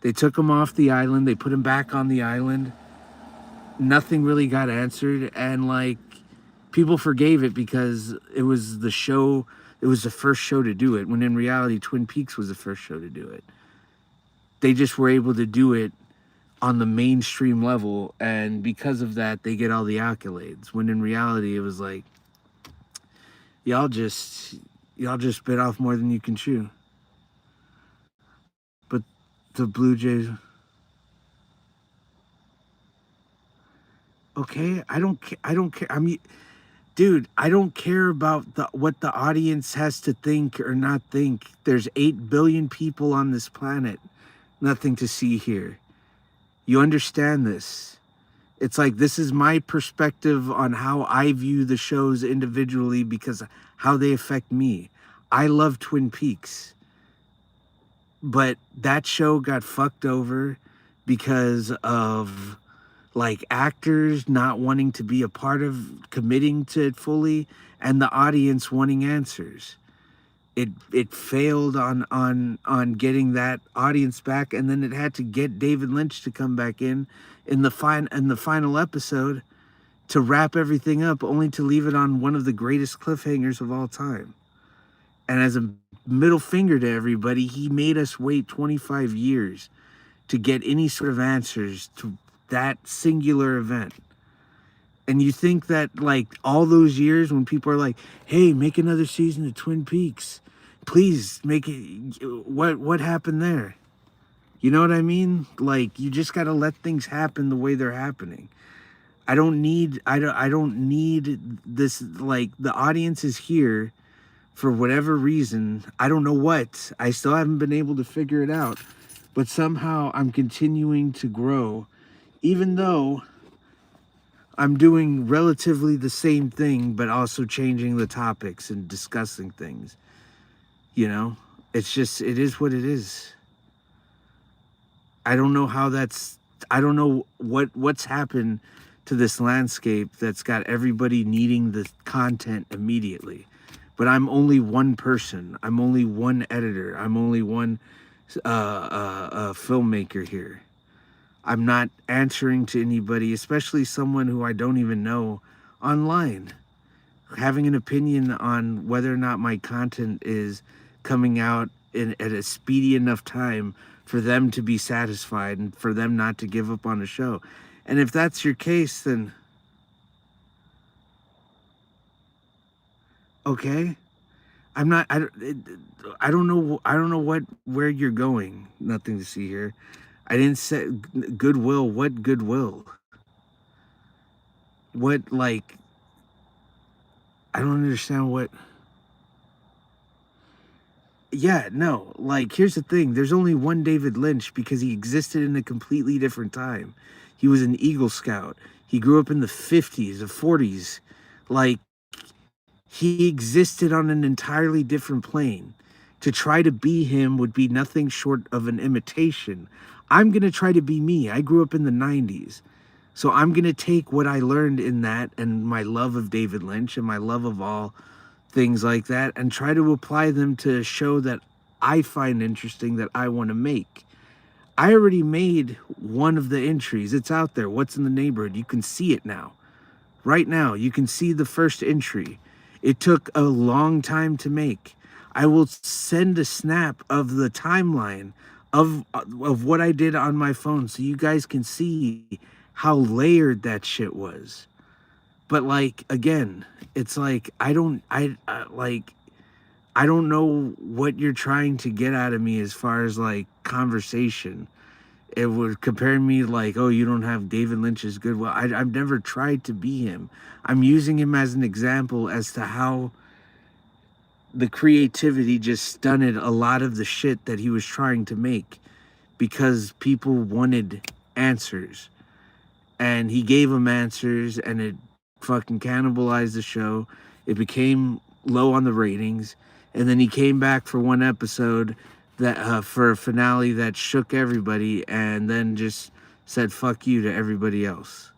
They took him off the island, they put him back on the island. Nothing really got answered, and like people forgave it because it was the show, it was the first show to do it, when in reality Twin Peaks was the first show to do it. They just were able to do it on the mainstream level, and because of that they get all the accolades, when in reality it was like y'all just bit off more than you can chew. But the Blue Jays, okay, I don't care. I mean, dude, I don't care about what the audience has to think or not think. There's 8 billion people on this planet. Nothing to see here. You understand this? It's like this is my perspective on how I view the shows individually because how they affect me. I love Twin Peaks, but that show got fucked over because of like actors not wanting to be a part of committing to it fully and the audience wanting answers. It failed on getting that audience back, and then it had to get David Lynch to come back in the final episode to wrap everything up, only to leave it on one of the greatest cliffhangers of all time. And as a middle finger to everybody, he made us wait 25 years to get any sort of answers to that singular event. And you think that like all those years when people are like, hey, make another season of Twin Peaks, please make it, what happened there? You know what I mean? Like you just got to let things happen the way they're happening. I don't need this. Like the audience is here for whatever reason. I don't know what. I still haven't been able to figure it out. But somehow I'm continuing to grow, even though I'm doing relatively the same thing, but also changing the topics and discussing things. You know, it's just, it is what it is. I don't know how that's, I don't know what's happened to this landscape that's got everybody needing the content immediately. But I'm only one person. I'm only one editor. I'm only one filmmaker here. I'm not answering to anybody, especially someone who I don't even know online. Having an opinion on whether or not my content is coming out at a speedy enough time for them to be satisfied and for them not to give up on the show. And if that's your case, then okay. I'm not. I don't know. I don't know where you're going. Nothing to see here. I didn't say goodwill. What goodwill? What like? I don't understand what. Yeah, no. Like, here's the thing. There's only one David Lynch because he existed in a completely different time. He was an Eagle Scout. He grew up in the 50s, the 40s. Like, he existed on an entirely different plane. To try to be him would be nothing short of an imitation. I'm going to try to be me. I grew up in the 90s. So I'm going to take what I learned in that and my love of David Lynch and my love of all things like that and try to apply them to a show that I find interesting that I want to make. I already made one of the entries. It's out there. What's in the Neighborhood? You can see it now. Right now, you can see the first entry. It took a long time to make. I will send a snap of the timeline of what I did on my phone so you guys can see how layered that shit was. But like again, it's like I don't know what you're trying to get out of me as far as like conversation. It would compare me like, oh, you don't have David Lynch's good. Well, I've never tried to be him. I'm using him as an example as to how the creativity just stunted a lot of the shit that he was trying to make because people wanted answers. And he gave them answers, and it fucking cannibalized the show. It became low on the ratings, and then he came back for one episode that for a finale that shook everybody, and then just said fuck you to everybody else.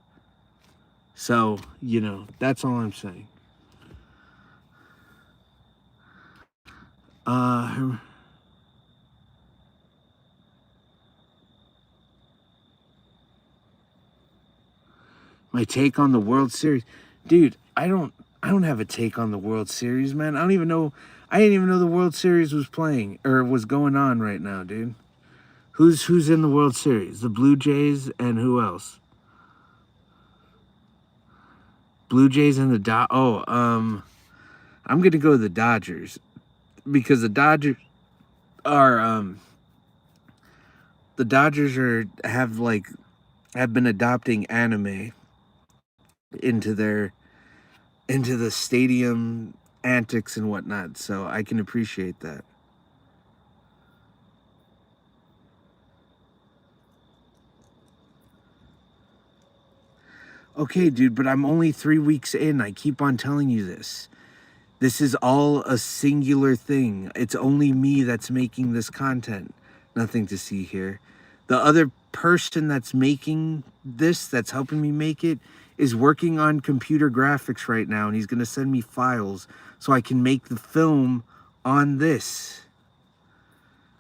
So, you know, that's all I'm saying. Uh my take on the World Series. Dude, I don't have a take on the World Series, man. I didn't even know the World Series was playing or was going on right now, dude. Who's in the World Series? The Blue Jays and who else? Blue Jays and the I'm gonna go with the Dodgers because are the Dodgers have been adopting anime into the stadium antics and whatnot, so I can appreciate that. Okay, dude, but I'm only 3 weeks in. I keep on telling you this. This is all a singular thing. It's only me that's making this content. Nothing to see here. The other person that's making this, that's helping me make it, is working on computer graphics right now, and he's going to send me files so I can make the film on this.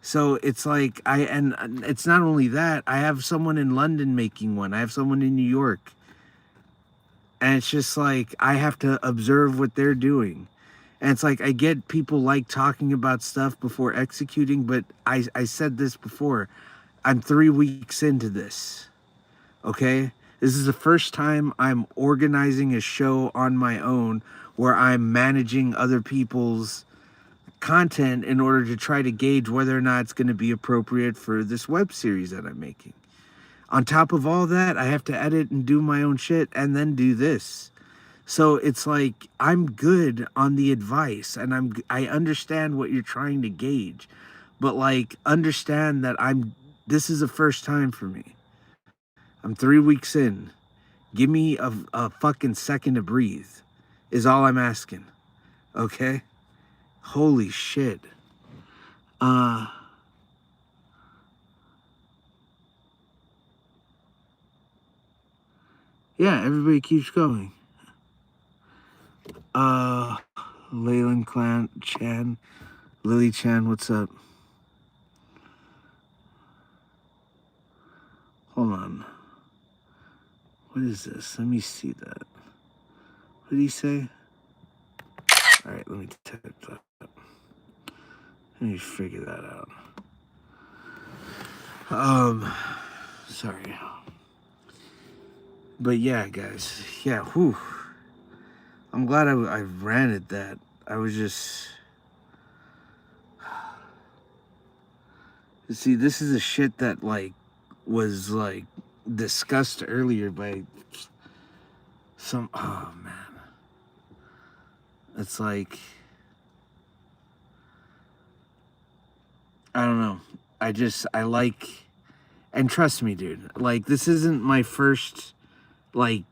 So it's like and it's not only that, I have someone in London making one. I have someone in New York. And it's just like I have to observe what they're doing. And it's like I get people like talking about stuff before executing, but I said this before. I'm 3 weeks into this. Okay? This is the first time I'm organizing a show on my own where I'm managing other people's content in order to try to gauge whether or not it's going to be appropriate for this web series that I'm making. On top of all that, I have to edit and do my own shit and then do this. So it's like I'm good on the advice and I understand what you're trying to gauge. But like understand that this is the first time for me. I'm 3 weeks in. Give me a fucking second to breathe is all I'm asking. Okay? Holy shit. Yeah, everybody keeps going. Leyland Clan Chan, Lily Chan, what's up? Hold on. What is this? Let me see that. What did he say? All right, let me type that up. Let me figure that out. Sorry. But yeah, guys. Yeah, whew. I'm glad I ran at that. I was just... See, this is a shit that, like, was, like, discussed earlier by some... Oh, man. It's like... I don't know. I like... And trust me, dude. Like, this isn't my first, like,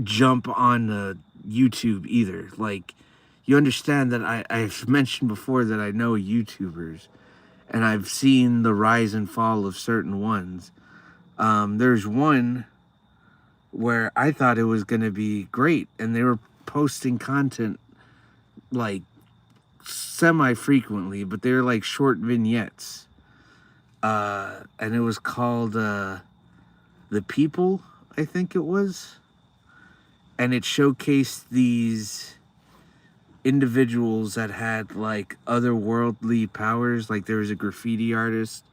jump on YouTube either. Like, you understand that I've mentioned before that I know YouTubers. And I've seen the rise and fall of certain ones. There's one where I thought it was going to be great. And they were posting content, like, semi-frequently. But they were, like, short vignettes. And it was called The People, I think it was. And it showcased these individuals that had like otherworldly powers. Like there was a graffiti artist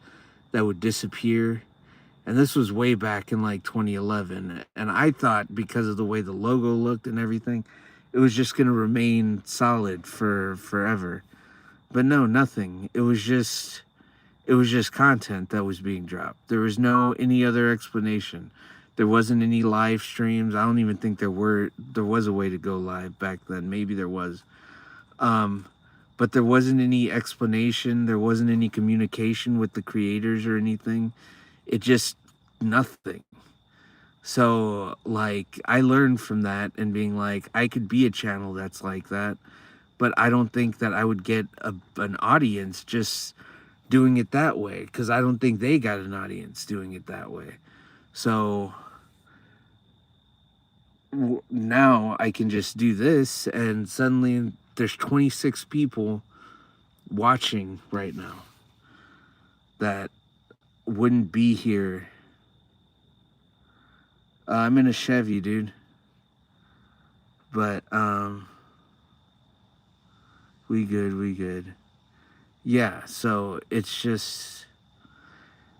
that would disappear And this was way back in like 2011. And I thought because of the way the logo looked and everything, it was just going to remain solid for forever. But no, nothing. It was just content that was being dropped. There was no any other explanation. There wasn't any live streams. I don't even think there was a way to go live back then. Maybe there was. Um but there wasn't any explanation. There wasn't any communication with the creators or anything. It just nothing. So like I learned from that and being like I could be a channel that's like that, but I don't think that I would get an audience just doing it that way because I don't think they got an audience doing it that way. So now I can just do this and suddenly there's 26 people watching right now that wouldn't be here. I'm in a Chevy, dude. But we good. Yeah, so it's just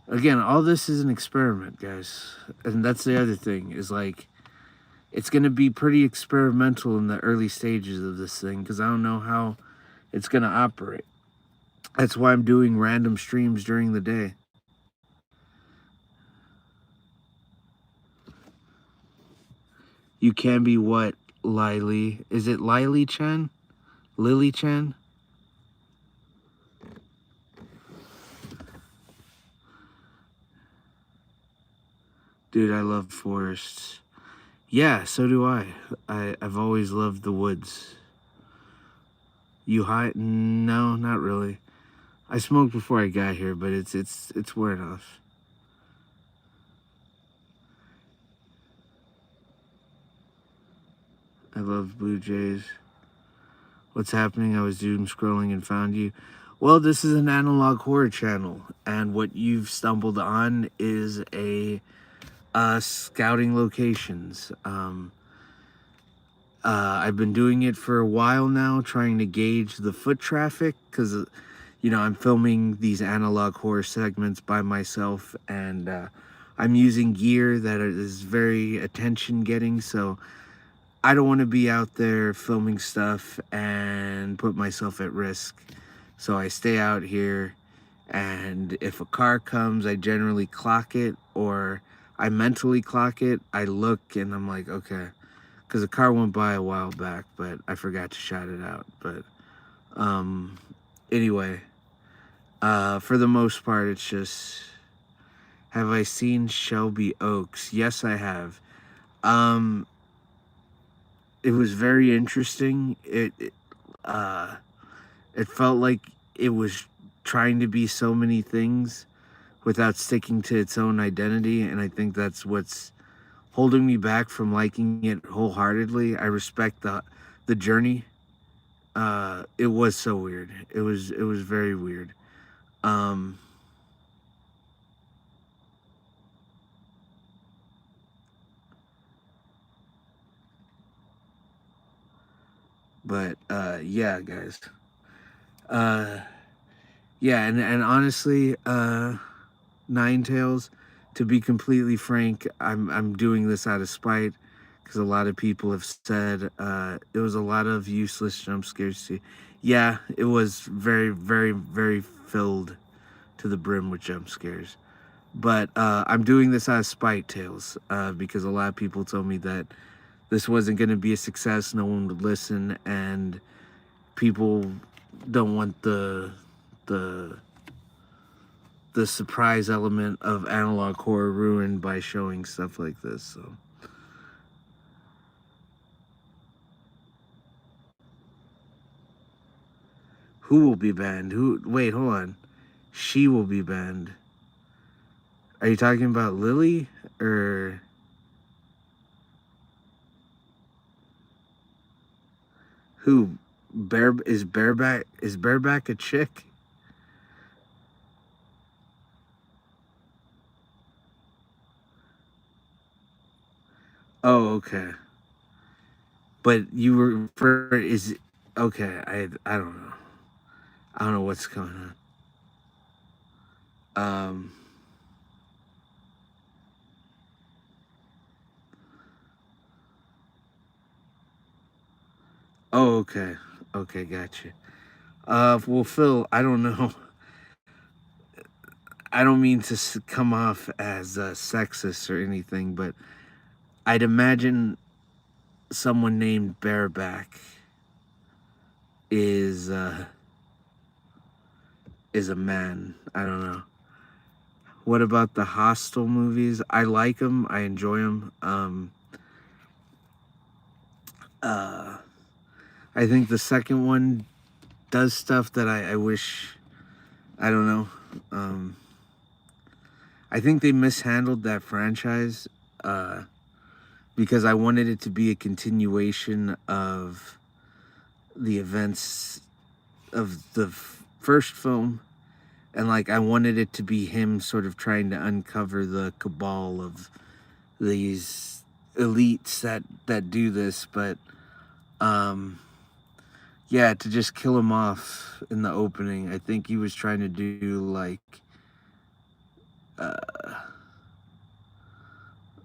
again, all this is an experiment, guys. And that's the other thing is like it's going to be pretty experimental in the early stages of this thing because I don't know how it's going to operate. That's why I'm doing random streams during the day. You can be what, Lily? Is it Lily Chen? Lily Chen? Dude, I love forests. Yeah, so do I. I've always loved the woods. You high? No, not really. I smoked before I got here, but it's wearing off. I love Blue Jays. What's happening? I was doom scrolling and found you. Well, this is an analog horror channel, and what you've stumbled on is a scouting locations. I've been doing it for a while now, trying to gauge the foot traffic because, I'm filming these analog horror segments by myself, and I'm using gear that is very attention getting. So I don't want to be out there filming stuff and put myself at risk. So I stay out here, and if a car comes, I generally clock it or I mentally clock it. I look and I'm like, okay, because a car went by a while back, but I forgot to shout it out. But um, anyway, for the most part, it's just, have I seen Shelby Oaks? Yes, I have. Um, it was very interesting. Uh, it felt like it was trying to be so many things without sticking to its own identity, and I think that's what's holding me back from liking it wholeheartedly. I respect the journey. It was so weird. It was very weird. Um, but yeah, guys. Uh, yeah, and honestly, Nine Tails, to be completely frank, I'm doing this out of spite because a lot of people have said it was a lot of useless jump scares. Yeah, it was very, very, very filled to the brim with jump scares. But I'm doing this out of spite, Tails, because a lot of people told me that this wasn't going to be a success. No one would listen, and people don't want the the surprise element of analog horror ruined by showing stuff like this. So who will be banned? Who? Wait, hold on. She will be banned. Are you talking about Lily or who? Bareback a chick? Oh, okay. But you refer is okay. I don't know. I don't know what's going on. Um, Oh, okay. Okay, gotcha. Well, Phil, I don't know. I don't mean to come off as sexist or anything, but I'd imagine someone named Bareback is uh, is a man. I don't know. What about the Hostel movies? I like them. I enjoy them. Uh, I think the second one does stuff that I wish. I don't know. Um, I think they mishandled that franchise because I wanted it to be a continuation of the events of the first film, and like I wanted it to be him sort of trying to uncover the cabal of these elites that do this, but um yeah, to just kill him off in the opening. I think he was trying to do uh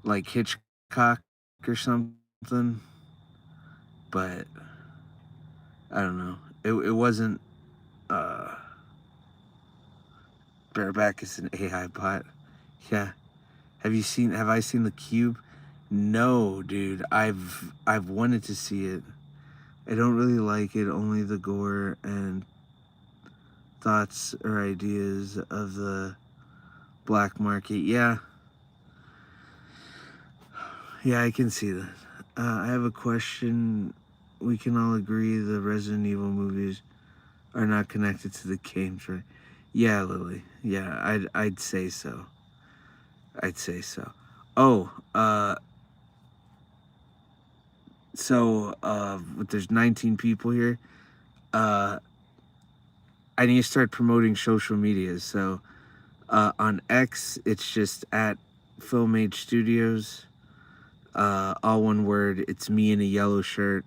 like Hitchcock or something, but I don't know. It wasn't uh Bareback is an AI bot. Yeah. Have I seen The Cube? No, dude. I've wanted to see it. I don't really like it, only the gore and thoughts or ideas of the black market. Yeah. Yeah, I can see that. I have a question. We can all agree the Resident Evil movies are not connected to the games, right? Yeah, Lily. Yeah, I'd say so. I'd say so. Oh, there's 19 people here. Uh, I need to start promoting social media. So, on X, it's just at Film Age Studios. All one word. It's me in a yellow shirt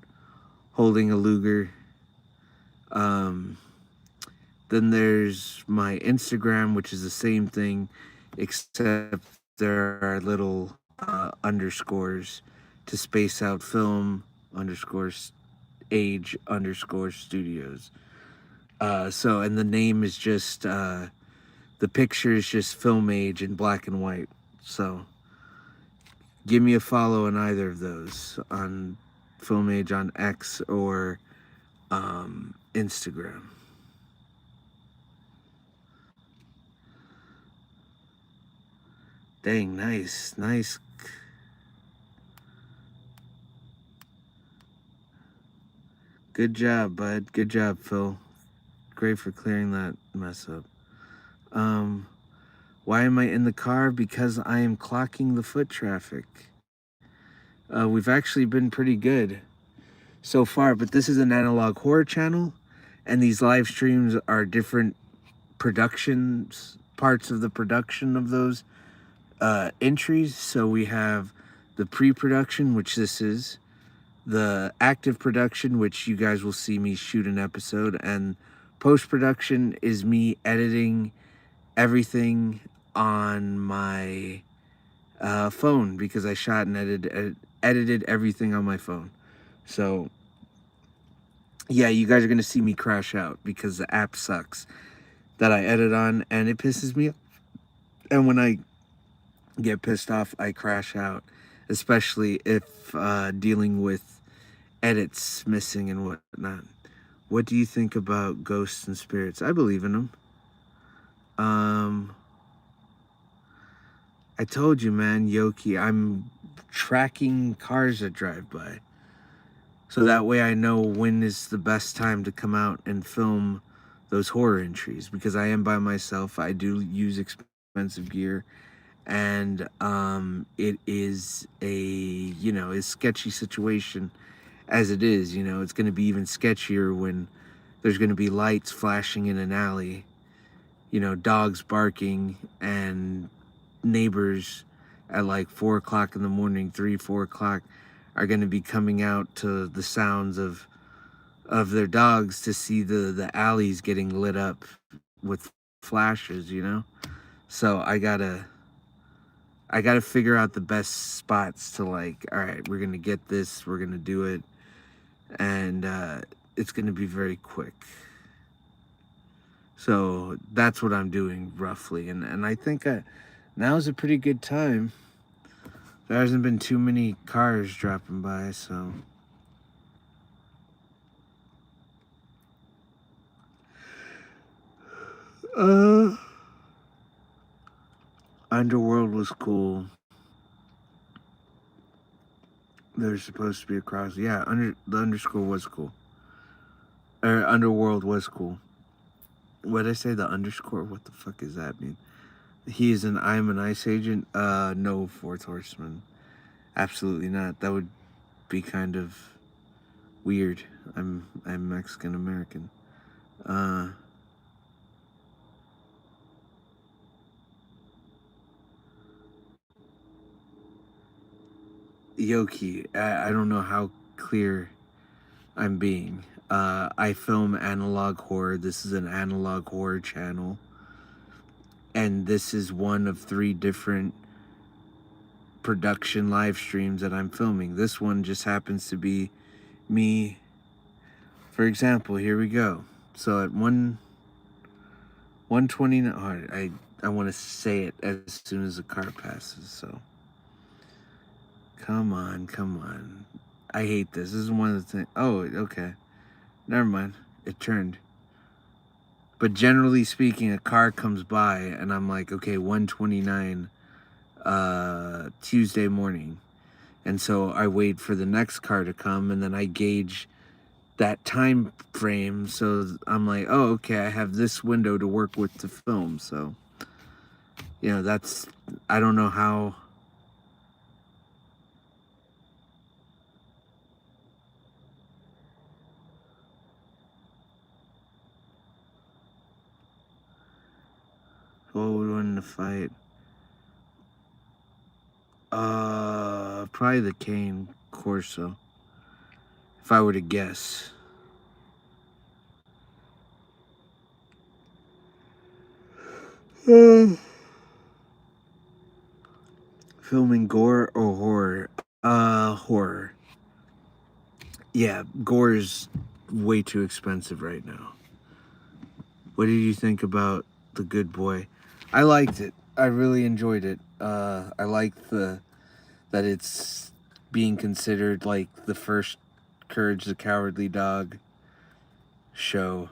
holding a Luger. Um, then there's my Instagram, which is the same thing, except there are little underscores to space out film underscores age underscore studios. And the name is just, the picture is just film age in black and white. So give me a follow on either of those, on film age on X or Instagram. Dang, nice, nice. Good job, bud. Good job, Phil. Great for clearing that mess up. Um, why am I in the car? Because I am clocking the foot traffic. We've actually been pretty good so far, but this is an analog horror channel, and these live streams are different productions, parts of the production of those entries. So we have the pre-production, which this is, the active production, which you guys will see me shoot an episode, and post-production is me editing everything on my phone because I shot and edited everything on my phone. So yeah, you guys are gonna see me crash out because the app sucks that I edit on, and it pisses me off. And when I get pissed off, I crash out, especially if dealing with edits missing and whatnot. What do you think about ghosts and spirits? I believe in them. Um, I told you, man, Yoki, I'm tracking cars that drive by. So that way I know when is the best time to come out and film those horror entries because I am by myself. I do use expensive gear, and it is a sketchy situation as it is. It's going to be even sketchier when there's going to be lights flashing in an alley, dogs barking, and neighbors at like 4 o'clock in the morning, 3, 4 o'clock, are going to be coming out to the sounds of their dogs to see the alleys getting lit up with flashes. So I gotta figure out the best spots to, like, all right, we're gonna get this, we're gonna do it, and it's going to be very quick. So that's what I'm doing roughly, and I think now is a pretty good time. There hasn't been too many cars dropping by, so. Uh, Underworld was cool. There's supposed to be a cross. Yeah, the underscore was cool. Or Underworld was cool. What did I say? The underscore? What the fuck does that mean? He is an I'm an ice agent. No, fourth horseman. Absolutely not. That would be kind of weird. I'm Mexican American. Uh, Yoki. I don't know how clear I'm being. I film analog horror. This is an analog horror channel. And this is one of 3 different production live streams that I'm filming. This one just happens to be me. For example, here we go. So at 129, I want to say it as soon as the car passes. So come on. I hate this. This is one of the things. Oh, okay. Never mind. It turned. But generally speaking, a car comes by and I'm like, okay, 129 Tuesday morning. And so I wait for the next car to come and then I gauge that time frame. So I'm like, oh, okay, I have this window to work with to film. So, that's, I don't know how. What would win the fight? Probably the Cane Corso, if I were to guess. Filming gore or horror? Horror. Yeah, gore is way too expensive right now. What did you think about The Good Boy? I liked it. I really enjoyed it. I liked that it's being considered like the first Courage the Cowardly Dog show,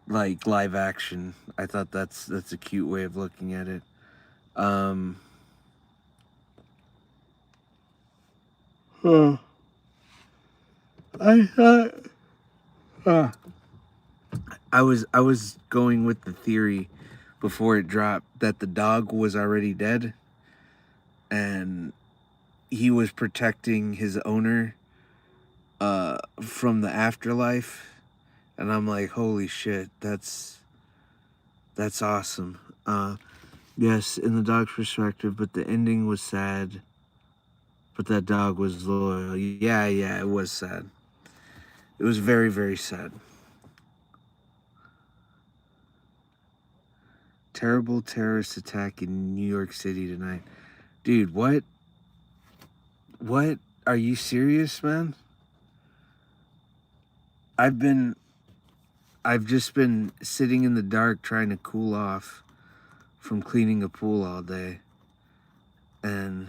like live action. I thought that's a cute way of looking at it. Huh. I thought I was going with the theory before it dropped that the dog was already dead and he was protecting his owner from the afterlife, and I'm like, holy shit, that's awesome. Yes, in the dog's perspective, but the ending was sad. But that dog was loyal. Yeah, it was sad. It was very, very sad. Terrible terrorist attack in New York City tonight. Dude, what? What? Are you serious, man? I've been I've just been sitting in the dark trying to cool off from cleaning a pool all day. And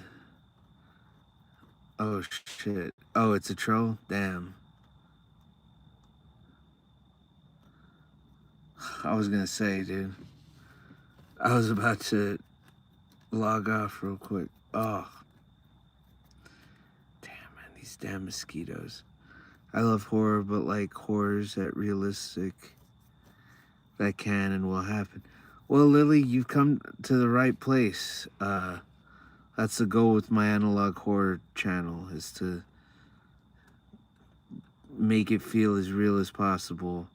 oh shit. Oh, it's a troll? Damn. I was gonna say, dude. I was about to log off real quick. Oh, damn, man, these damn mosquitoes. I love horror, but like horrors that realistic, that can and will happen. Well, Lily, you've come to the right place. That's the goal with my analog horror channel, is to make it feel as real as possible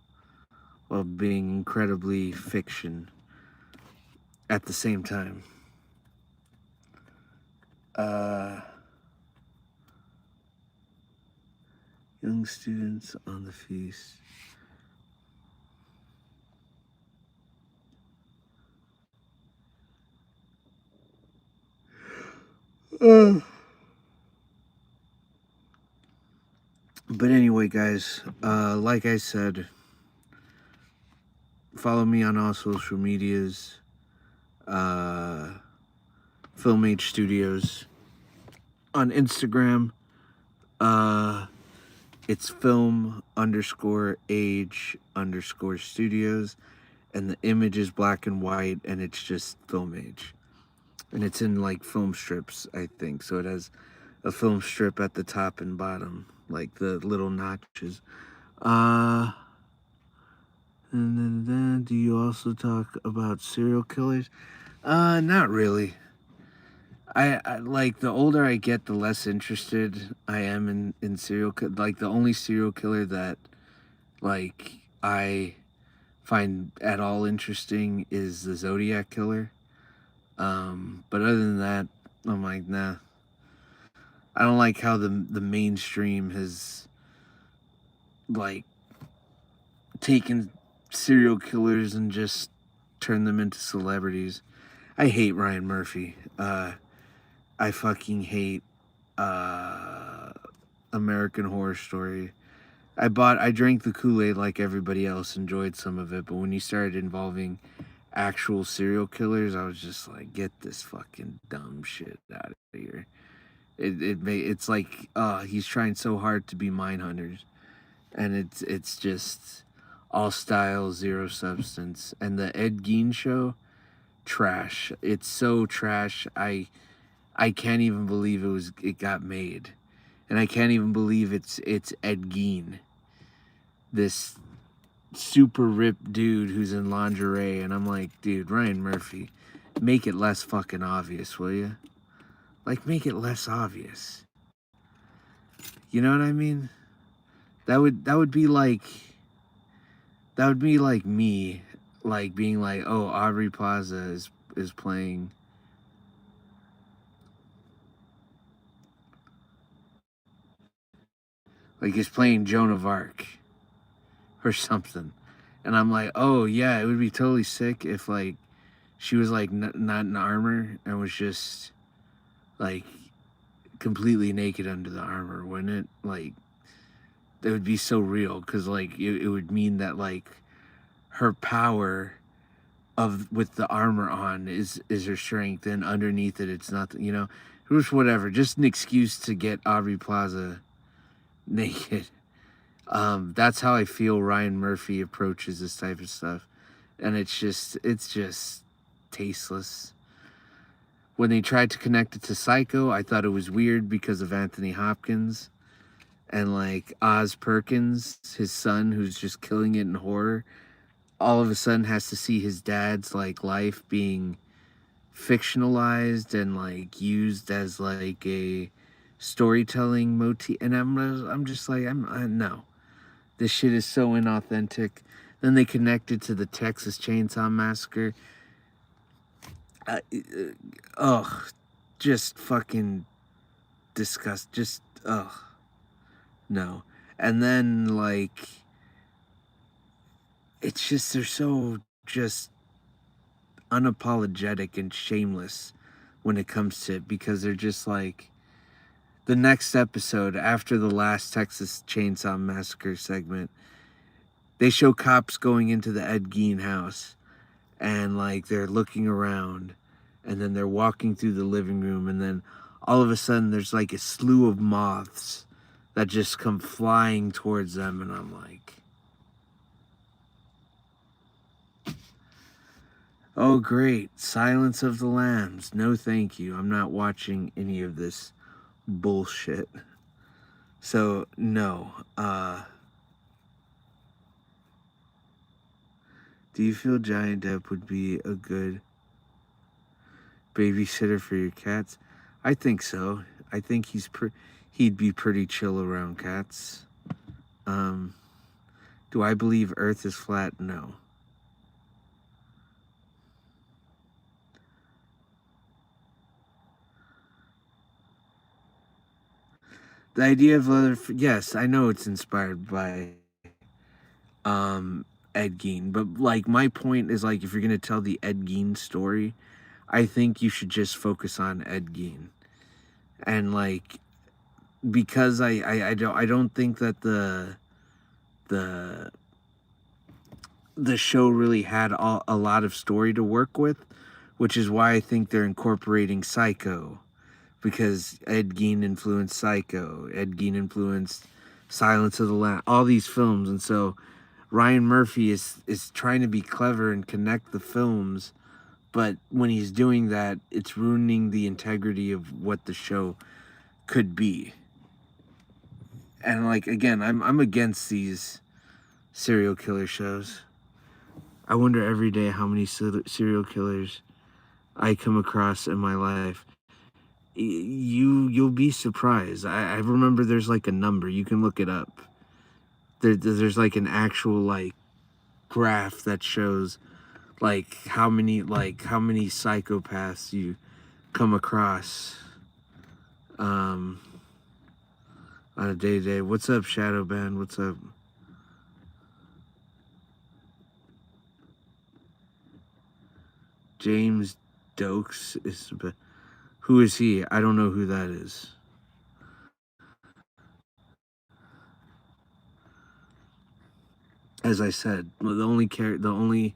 while being incredibly fiction at the same time. Young students on the feast. anyway, guys, like I said, follow me on all social medias. Film H Studios on Instagram. It's film_age_studios, and the image is black and white, and it's just Film Age, and it's in like film strips, I think. So it has a film strip at the top and bottom, like the little notches. And then do you also talk about serial killers? Not really. I like, the older I get, the less interested I am in like the only serial killer that like I find at all interesting is the Zodiac killer. But other than that, I'm like, nah. I don't like how the mainstream has like taken serial killers and just turned them into celebrities. I hate Ryan Murphy. I fucking hate American Horror Story. I drank the Kool-Aid like everybody else, enjoyed some of it, but when you started involving actual serial killers, I was just like, get this fucking dumb shit out of here. It's like, he's trying so hard to be Mindhunters, and it's just all style, zero substance. And the Ed Gein show, trash. It's so trash. I can't even believe it got made. And I can't even believe it's Ed Gein, this super ripped dude who's in lingerie. And I'm like, dude, Ryan Murphy, make it less fucking obvious, will you? Like, make it less obvious. You know what I mean? That would be like me, like being like, oh, Aubrey Plaza is playing Joan of Arc or something. And I'm like, oh yeah, it would be totally sick if like she was like not in armor and was just like completely naked under the armor, wouldn't it? Like, that would be so real, because like it would mean that like her power of with the armor on is her strength, and underneath it it's not, you know, it was whatever, just an excuse to get Aubrey Plaza naked. That's how I feel Ryan Murphy approaches this type of stuff, and it's just tasteless. When they tried to connect it to Psycho, I thought it was weird because of Anthony Hopkins and like Oz Perkins, his son, who's just killing it in horror, all of a sudden has to see his dad's like life being fictionalized and like used as like a storytelling motif. And I'm just like, no, this shit is so inauthentic. Then they connected to the Texas Chainsaw Massacre. Just fucking disgust. Just no. And then like, it's just, they're so just unapologetic and shameless when it comes to it, because they're just like, the next episode after the last Texas Chainsaw Massacre segment, they show cops going into the Ed Gein house, and like they're looking around, and then they're walking through the living room, and then all of a sudden there's like a slew of moths that just come flying towards them, and I'm like, oh great, Silence of the Lambs, no thank you, I'm not watching any of this bullshit. So no. Do you feel Johnny Depp would be a good babysitter for your cats? I think so. I think he'd be pretty chill around cats. Do I believe Earth is flat? No. The idea of yes, I know it's inspired by Ed Gein, but like my point is, like, if you're gonna tell the Ed Gein story, I think you should just focus on Ed Gein, and like because I don't think that the the show really had a lot of story to work with, which is why I think they're incorporating Psycho, because Ed Gein influenced Psycho, Ed Gein influenced Silence of the Lambs, all these films, and so Ryan Murphy is trying to be clever and connect the films, but when he's doing that, it's ruining the integrity of what the show could be. And like again, I'm against these serial killer shows. I wonder every day how many serial killers I come across in my life. You'll be surprised. I remember there's like a number, you can look it up. There's like an actual like graph that shows like how many psychopaths you come across on a day to day. What's up, Shadow Band? What's up? James Dokes is, who is he? I don't know who that is. As I said, the only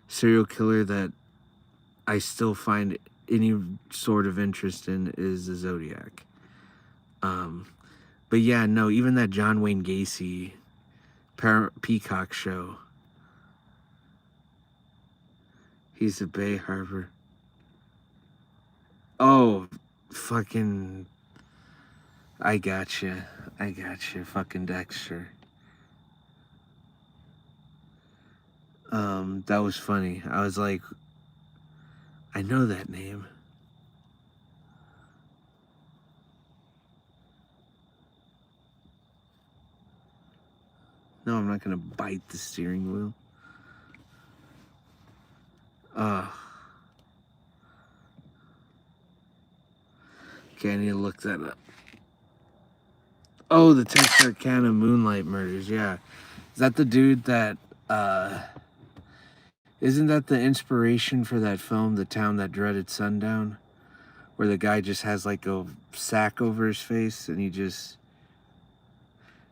serial killer that I still find any sort of interest in is the Zodiac. But yeah, no, even that John Wayne Gacy Peacock show. He's a Bay Harbor. Oh, fucking. I gotcha. Fucking Dexter. That was funny. I was like, I know that name. No, I'm not gonna bite the steering wheel. Okay, I need to look that up. Oh, the Texarkana Moonlight Murders. Yeah, is that the dude that? Isn't that the inspiration for that film, The Town That Dreaded Sundown, where the guy just has like a sack over his face and he just.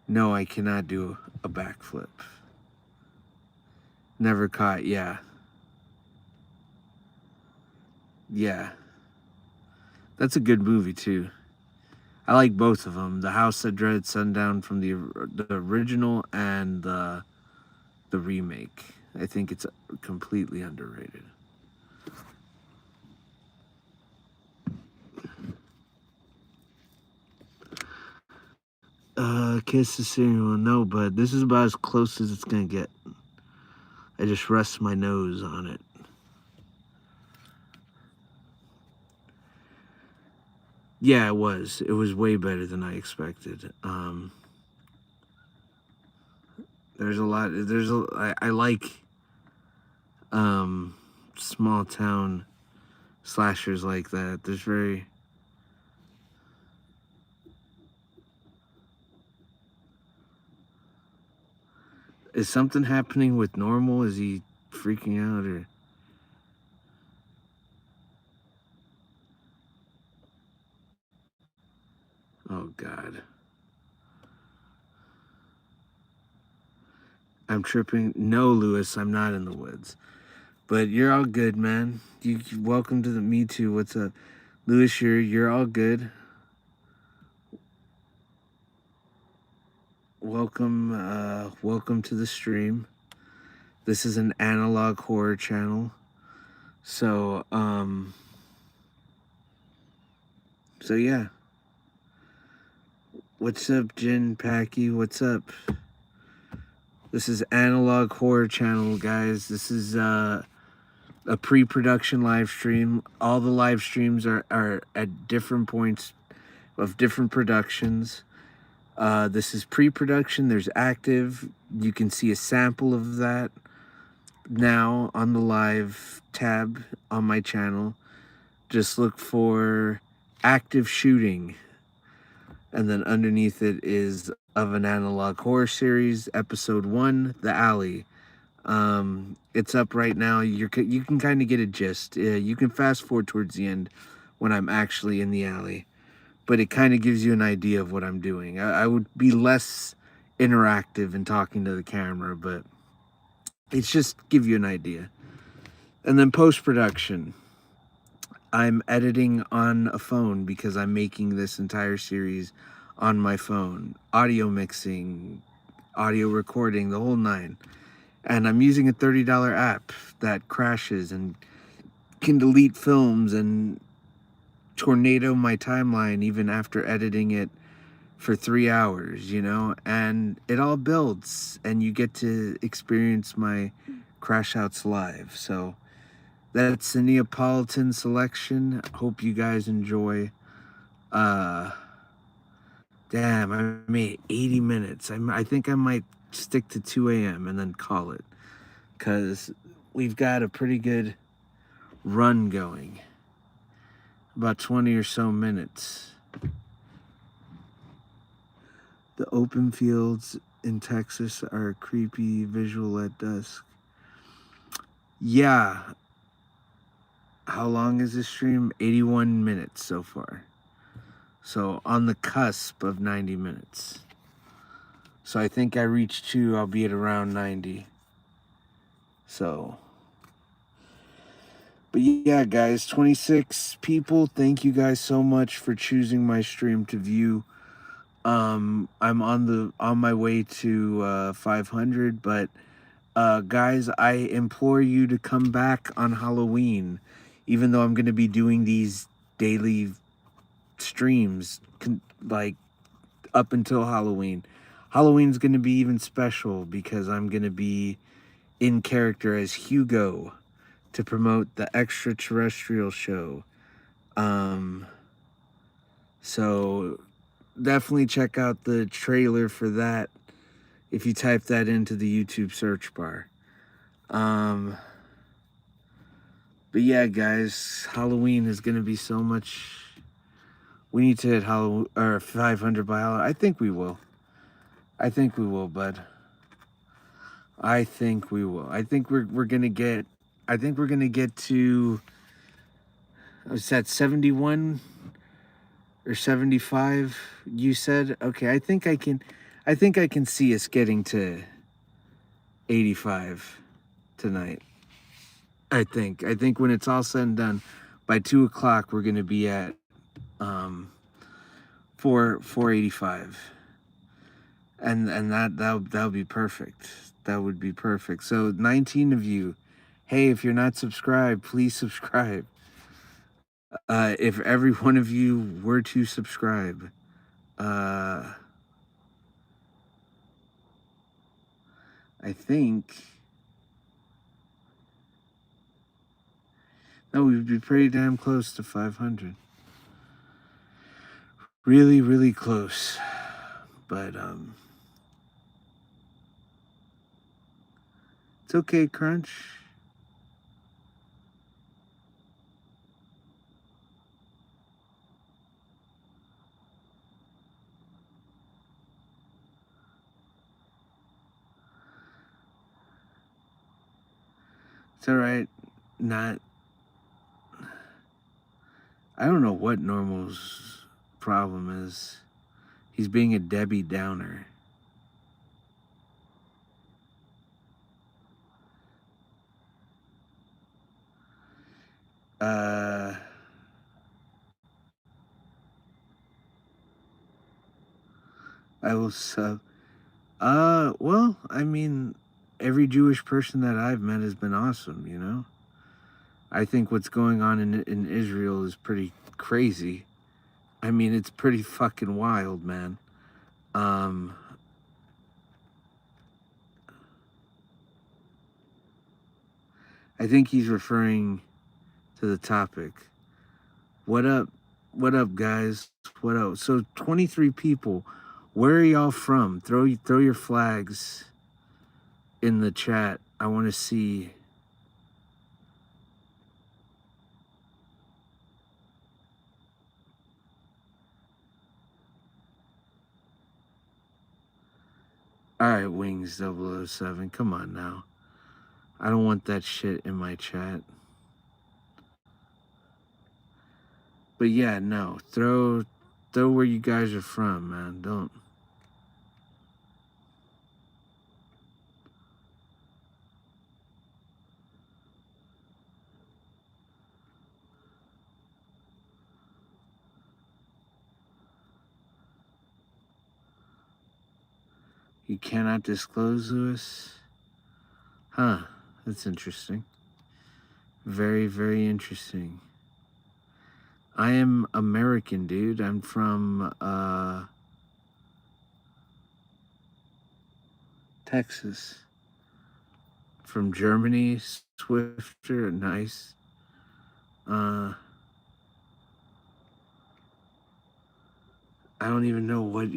No, I cannot do a backflip. Never caught. Yeah. Yeah. That's a good movie too. I like both of them. The House That Dreaded Sundown from the original and the remake. I think it's completely underrated. Kiss the steering wheel. No, but this is about as close as it's gonna get. I just rest my nose on it. Yeah, it was. It was way better than I expected. There's a lot. I like small town slashers like that. There's very. Is something happening with Normal? Is he freaking out or? Oh God. I'm tripping. No, Lewis, I'm not in the woods. But you're all good, man. You welcome to the Me Too. What's up, Lewis? You're all good. Welcome to the stream. This is an analog horror channel. So so yeah. What's up, Jin Packy? What's up? This is Analog Horror Channel, guys. This is a pre-production live stream. All the live streams are at different points of different productions. This is pre-production. There's active. You can see a sample of that now on the live tab on my channel. Just look for active shooting. And then underneath it is of an analog horror series, episode 1, The Alley. It's up right now. You can kind of get a gist. You can fast forward towards the end when I'm actually in the alley. but it kind of gives you an idea of what I'm doing. I would be less interactive in talking to the camera, but it's just give you an idea. And then post-production, I'm editing on a phone because I'm making this entire series on my phone. Audio mixing, audio recording, the whole nine. And I'm using a $30 app that crashes and can delete films and tornado my timeline even after editing it for 3 hours, you know? And it all builds and you get to experience my crash outs live. So that's the Neapolitan selection. Hope you guys enjoy. Damn, I made 80 minutes. I think I might stick to 2 a.m. and then call it, because we've got a pretty good run going. About 20 or so minutes. The open fields in Texas are a creepy visual at dusk. Yeah. How long is this stream? 81 minutes so far. So on the cusp of 90 minutes. So I think I reached 2, I'll be at around 90. So, but yeah, guys, 26 people. Thank you guys so much for choosing my stream to view. I'm on my way to 500, but guys, I implore you to come back on Halloween, even though I'm going to be doing these daily streams like up until Halloween. Halloween's going to be even special because I'm going to be in character as Hugo to promote the extraterrestrial show. So definitely check out the trailer for that if you type that into the YouTube search bar. But yeah, guys, Halloween is going to be so much. We need to hit Halloween or 500 by Halloween. I think we will. Bud. I think we will. I think we're gonna get. I think we're gonna get to. Was that 71 or 75? You said okay. I think I can see us getting to 85 tonight. I think when it's all said and done, by 2 o'clock we're gonna be at 485, and that'll be perfect. That would be perfect. So 19 of you, hey, if you're not subscribed, please subscribe. If every one of you were to subscribe, I think no, we'd be pretty damn close to 500. Really, really close. But it's okay, Crunch. It's all right. Not. I don't know what Normal's problem is. He's being a Debbie Downer. I will sub. Well, I mean, every Jewish person that I've met has been awesome, you know? I think what's going on in Israel is pretty crazy. I mean, it's pretty fucking wild, man. I think he's referring to the topic. What up? What up, guys? What up? So 23 people. Where are y'all from? Throw your flags in the chat. I want to see. All right, Wings 007. Come on now. I don't want that shit in my chat. But yeah, no. throw where you guys are from, man. Don't. You cannot disclose, Lewis? Huh. That's interesting. Very, very interesting. I am American, dude. I'm from Texas. From Germany, Swifter, nice. I don't even know what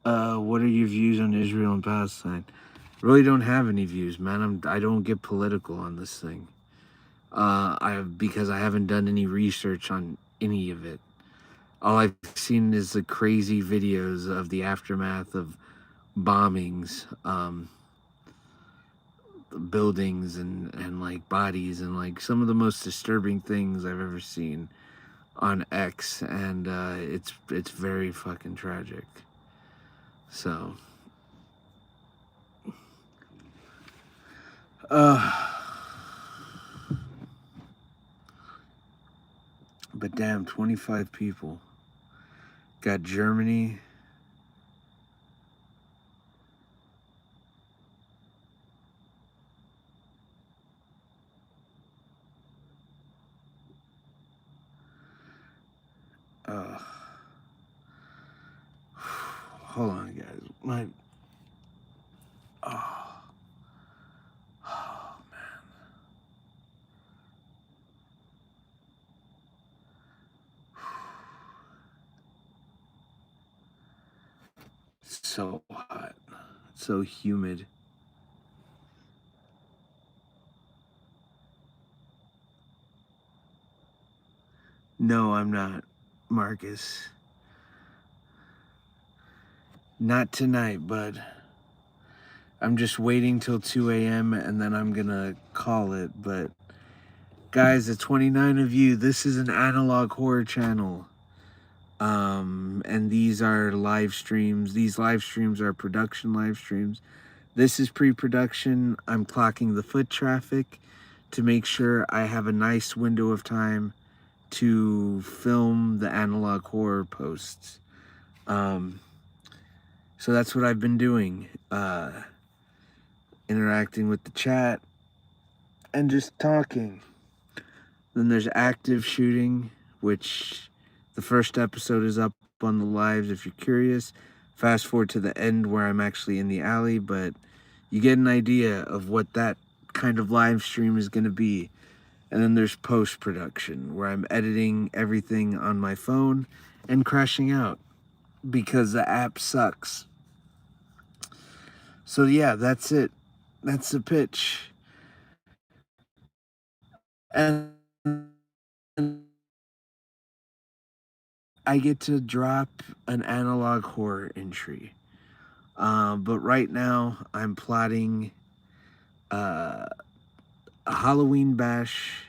what are your views on Israel and Palestine? Really don't have any views, man. I don't get political on this thing. Because I haven't done any research on any of it. All I've seen is the crazy videos of the aftermath of bombings, buildings and like bodies and like some of the most disturbing things I've ever seen on X, and it's very fucking tragic. So, but damn, 25 people. Got Germany. Hold on, guys. Oh, oh man. It's so hot. It's so humid. No, I'm not, Marcus. Not tonight, bud. I'm just waiting till 2 a.m. and then I'm gonna call it. But guys, the 29 of you, this is an analog horror channel. And these are live streams. These live streams are production live streams. This is pre-production. I'm clocking the foot traffic to make sure I have a nice window of time to film the analog horror posts. So that's what I've been doing. Interacting with the chat and just talking. Then there's active shooting, which the first episode is up on the lives if you're curious. Fast forward to the end where I'm actually in the alley, but you get an idea of what that kind of live stream is going to be. And then there's post-production where I'm editing everything on my phone and crashing out because the app sucks. So yeah, that's it. That's the pitch. And I get to drop an analog horror entry. But right now I'm plotting a Halloween bash.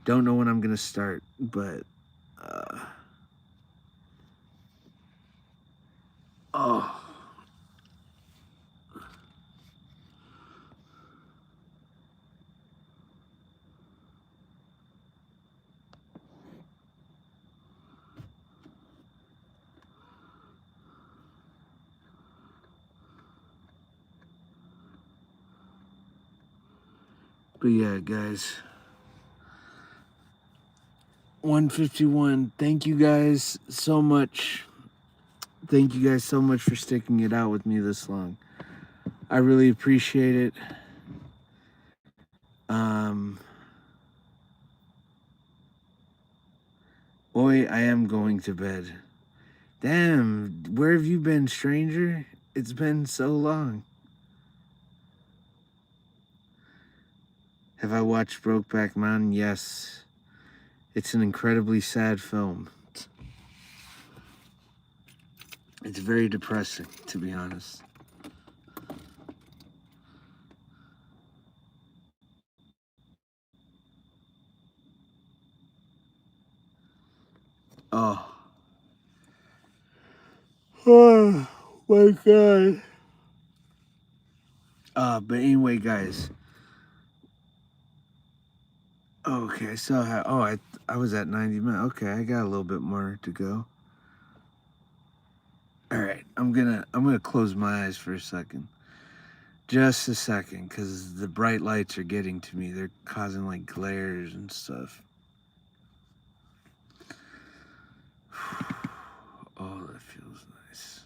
Don't know when I'm gonna start, but oh. But yeah, guys. 151. Thank you guys so much. Thank you guys so much for sticking it out with me this long. I really appreciate it. Boy, I am going to bed. Damn, where have you been, stranger? It's been so long. Have I watched Brokeback Mountain? Yes. It's an incredibly sad film. It's very depressing, to be honest. Oh. Oh my god. But anyway, guys. Okay, so I was at 90 minutes. Okay, I got a little bit more to go. All right, I'm gonna close my eyes for a second, just a second, because the bright lights are getting to me. They're causing like glares and stuff. Oh, that feels nice.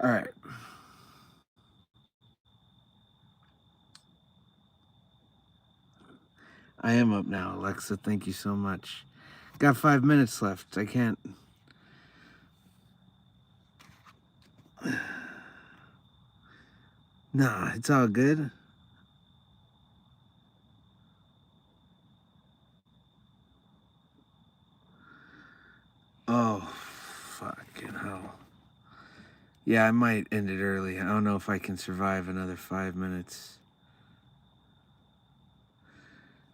All right. I am up now, Alexa. Thank you so much. Got 5 minutes left. I can't. Nah, it's all good. Oh, fucking hell. Yeah, I might end it early. I don't know if I can survive another 5 minutes.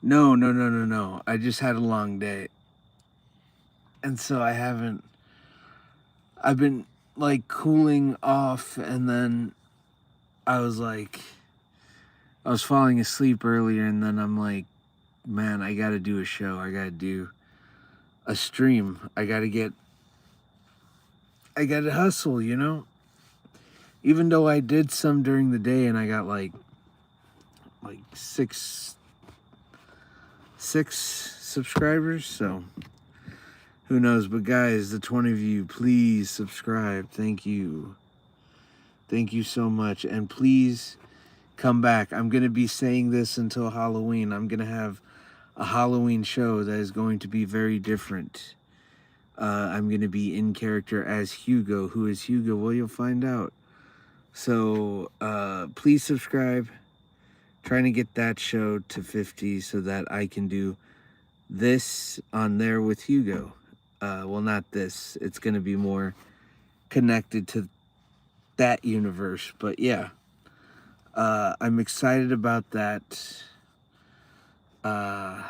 No. I just had a long day. And so I've been like cooling off, and then I was like, I was falling asleep earlier, and then I'm like, man, I gotta do a show. I gotta do a stream. I gotta hustle, you know? Even though I did some during the day and I got like six subscribers, so who knows? But guys, the 20 of you, please subscribe. Thank you. Thank you so much. And please come back. I'm going to be saying this until Halloween. I'm going to have a Halloween show that is going to be very different. I'm going to be in character as Hugo. Who is Hugo? Well, you'll find out. So please subscribe. Trying to get that show to 50 so that I can do this on there with Hugo. Well, not this. It's going to be more connected to that universe. But yeah, I'm excited about that. Uh,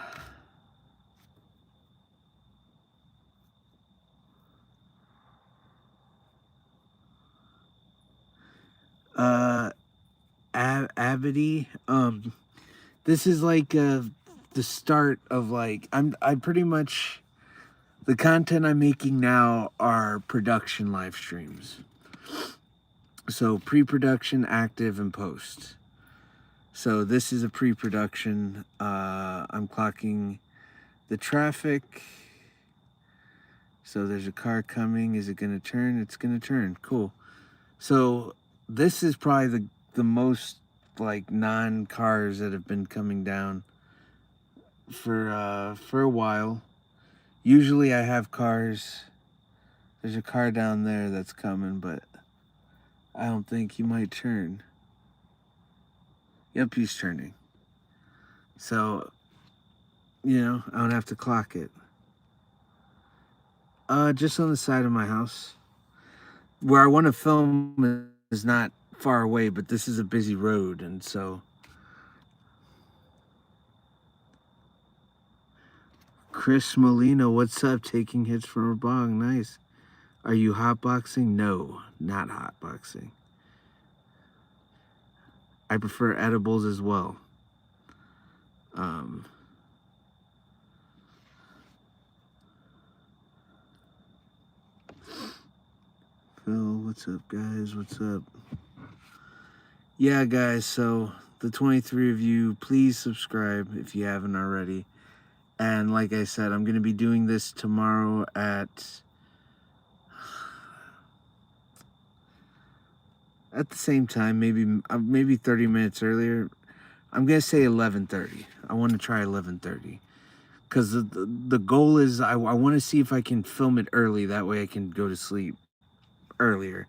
Abity. This is like the start of like I pretty much the content I'm making now are production live streams. So pre-production, active, and post. So this is a pre-production. I'm clocking the traffic. So there's a car coming. Is it gonna turn? It's gonna turn. Cool. So this is probably the most like non-cars that have been coming down for a while. Usually I have cars. There's a car down there that's coming, but I don't think he might turn. Yep, he's turning. So, you know, I don't have to clock it. Just on the side of my house. Where I want to film is not far away, but this is a busy road, and so. Chris Molina, what's up? Taking hits from a bong, nice. Are you hotboxing? No, not hotboxing. I prefer edibles as well. Phil, what's up, guys? What's up? Yeah, guys, so the 23 of you, please subscribe if you haven't already. And like I said, I'm going to be doing this tomorrow at at the same time, maybe 30 minutes earlier. I'm gonna say 11:30. I want to try 11:30 because the goal is I want to see if I can film it early. That way I can go to sleep earlier.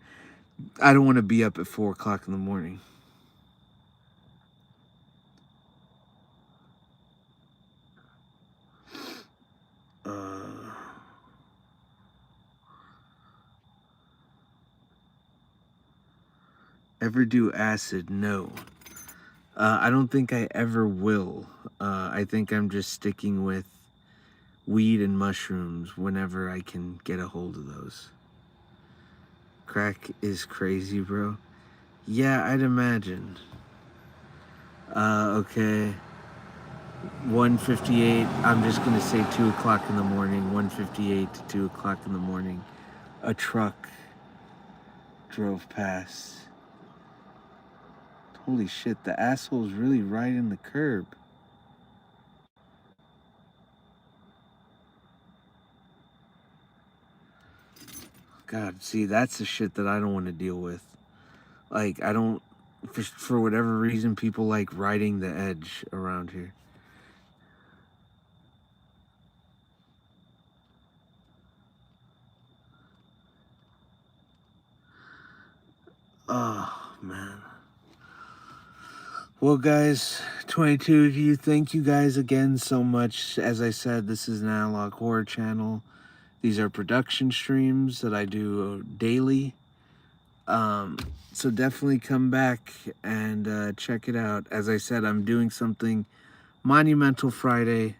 I don't want to be up at 4 o'clock in the morning. Uh, ever do acid? No. I don't think I ever will. I think I'm just sticking with weed and mushrooms whenever I can get a hold of those. Crack is crazy, bro. Yeah, I'd imagine. Okay. 1:58. I'm just gonna say 2 o'clock in the morning. 1:58 to 2 o'clock in the morning. A truck drove past. Holy shit, the asshole's really right in the curb. God, see, that's the shit that I don't want to deal with. Like, I don't, for whatever reason, people like riding the edge around here. Oh, man. Well, guys, 22 of you, thank you guys again so much. As I said, this is an analog horror channel. These are production streams that I do daily. So definitely come back and check it out. As I said, I'm doing something monumental Friday.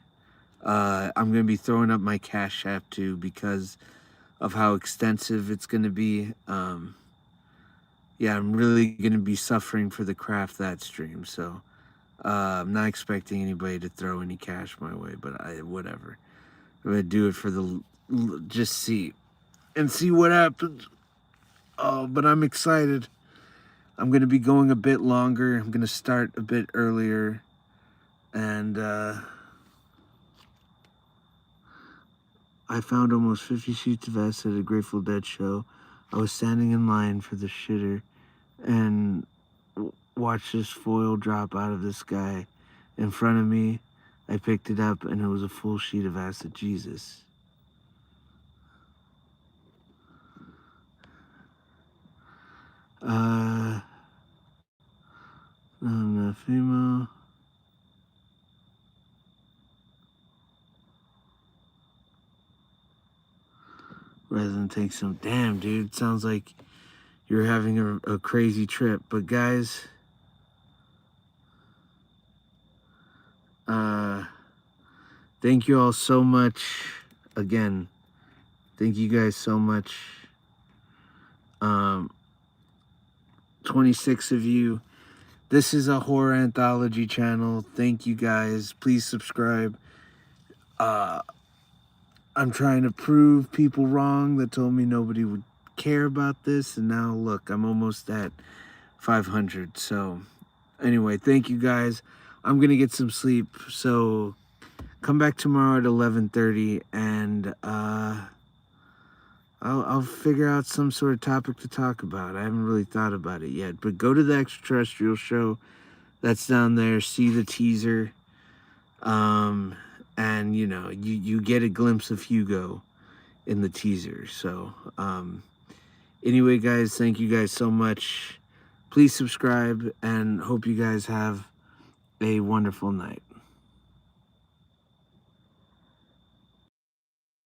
I'm going to be throwing up my Cash App too because of how extensive it's going to be. Yeah, I'm really going to be suffering for the craft that stream. So I'm not expecting anybody to throw any cash my way, but whatever. I'm going to do it for just see what happens. Oh, but I'm excited. I'm going to be going a bit longer. I'm going to start a bit earlier. And I found almost 50 sheets of acid at a Grateful Dead show. I was standing in line for the shitter and watched this foil drop out of the sky in front of me. I picked it up and it was a full sheet of acid. Jesus. No, I'm not female. Rather than take some, damn, dude, sounds like you're having a crazy trip. But guys, thank you all so much. Again, thank you guys so much. 26 of you. This is a horror anthology channel. Thank you guys. Please subscribe. I'm trying to prove people wrong that told me nobody would care about this. And now look, I'm almost at 500. So anyway, thank you guys. I'm going to get some sleep. So come back tomorrow at 11:30 and I'll figure out some sort of topic to talk about. I haven't really thought about it yet, but go to the extraterrestrial show that's down there, see the teaser, and you get a glimpse of Hugo in the teaser. So anyway, guys, thank you guys so much. Please subscribe and hope you guys have a wonderful night.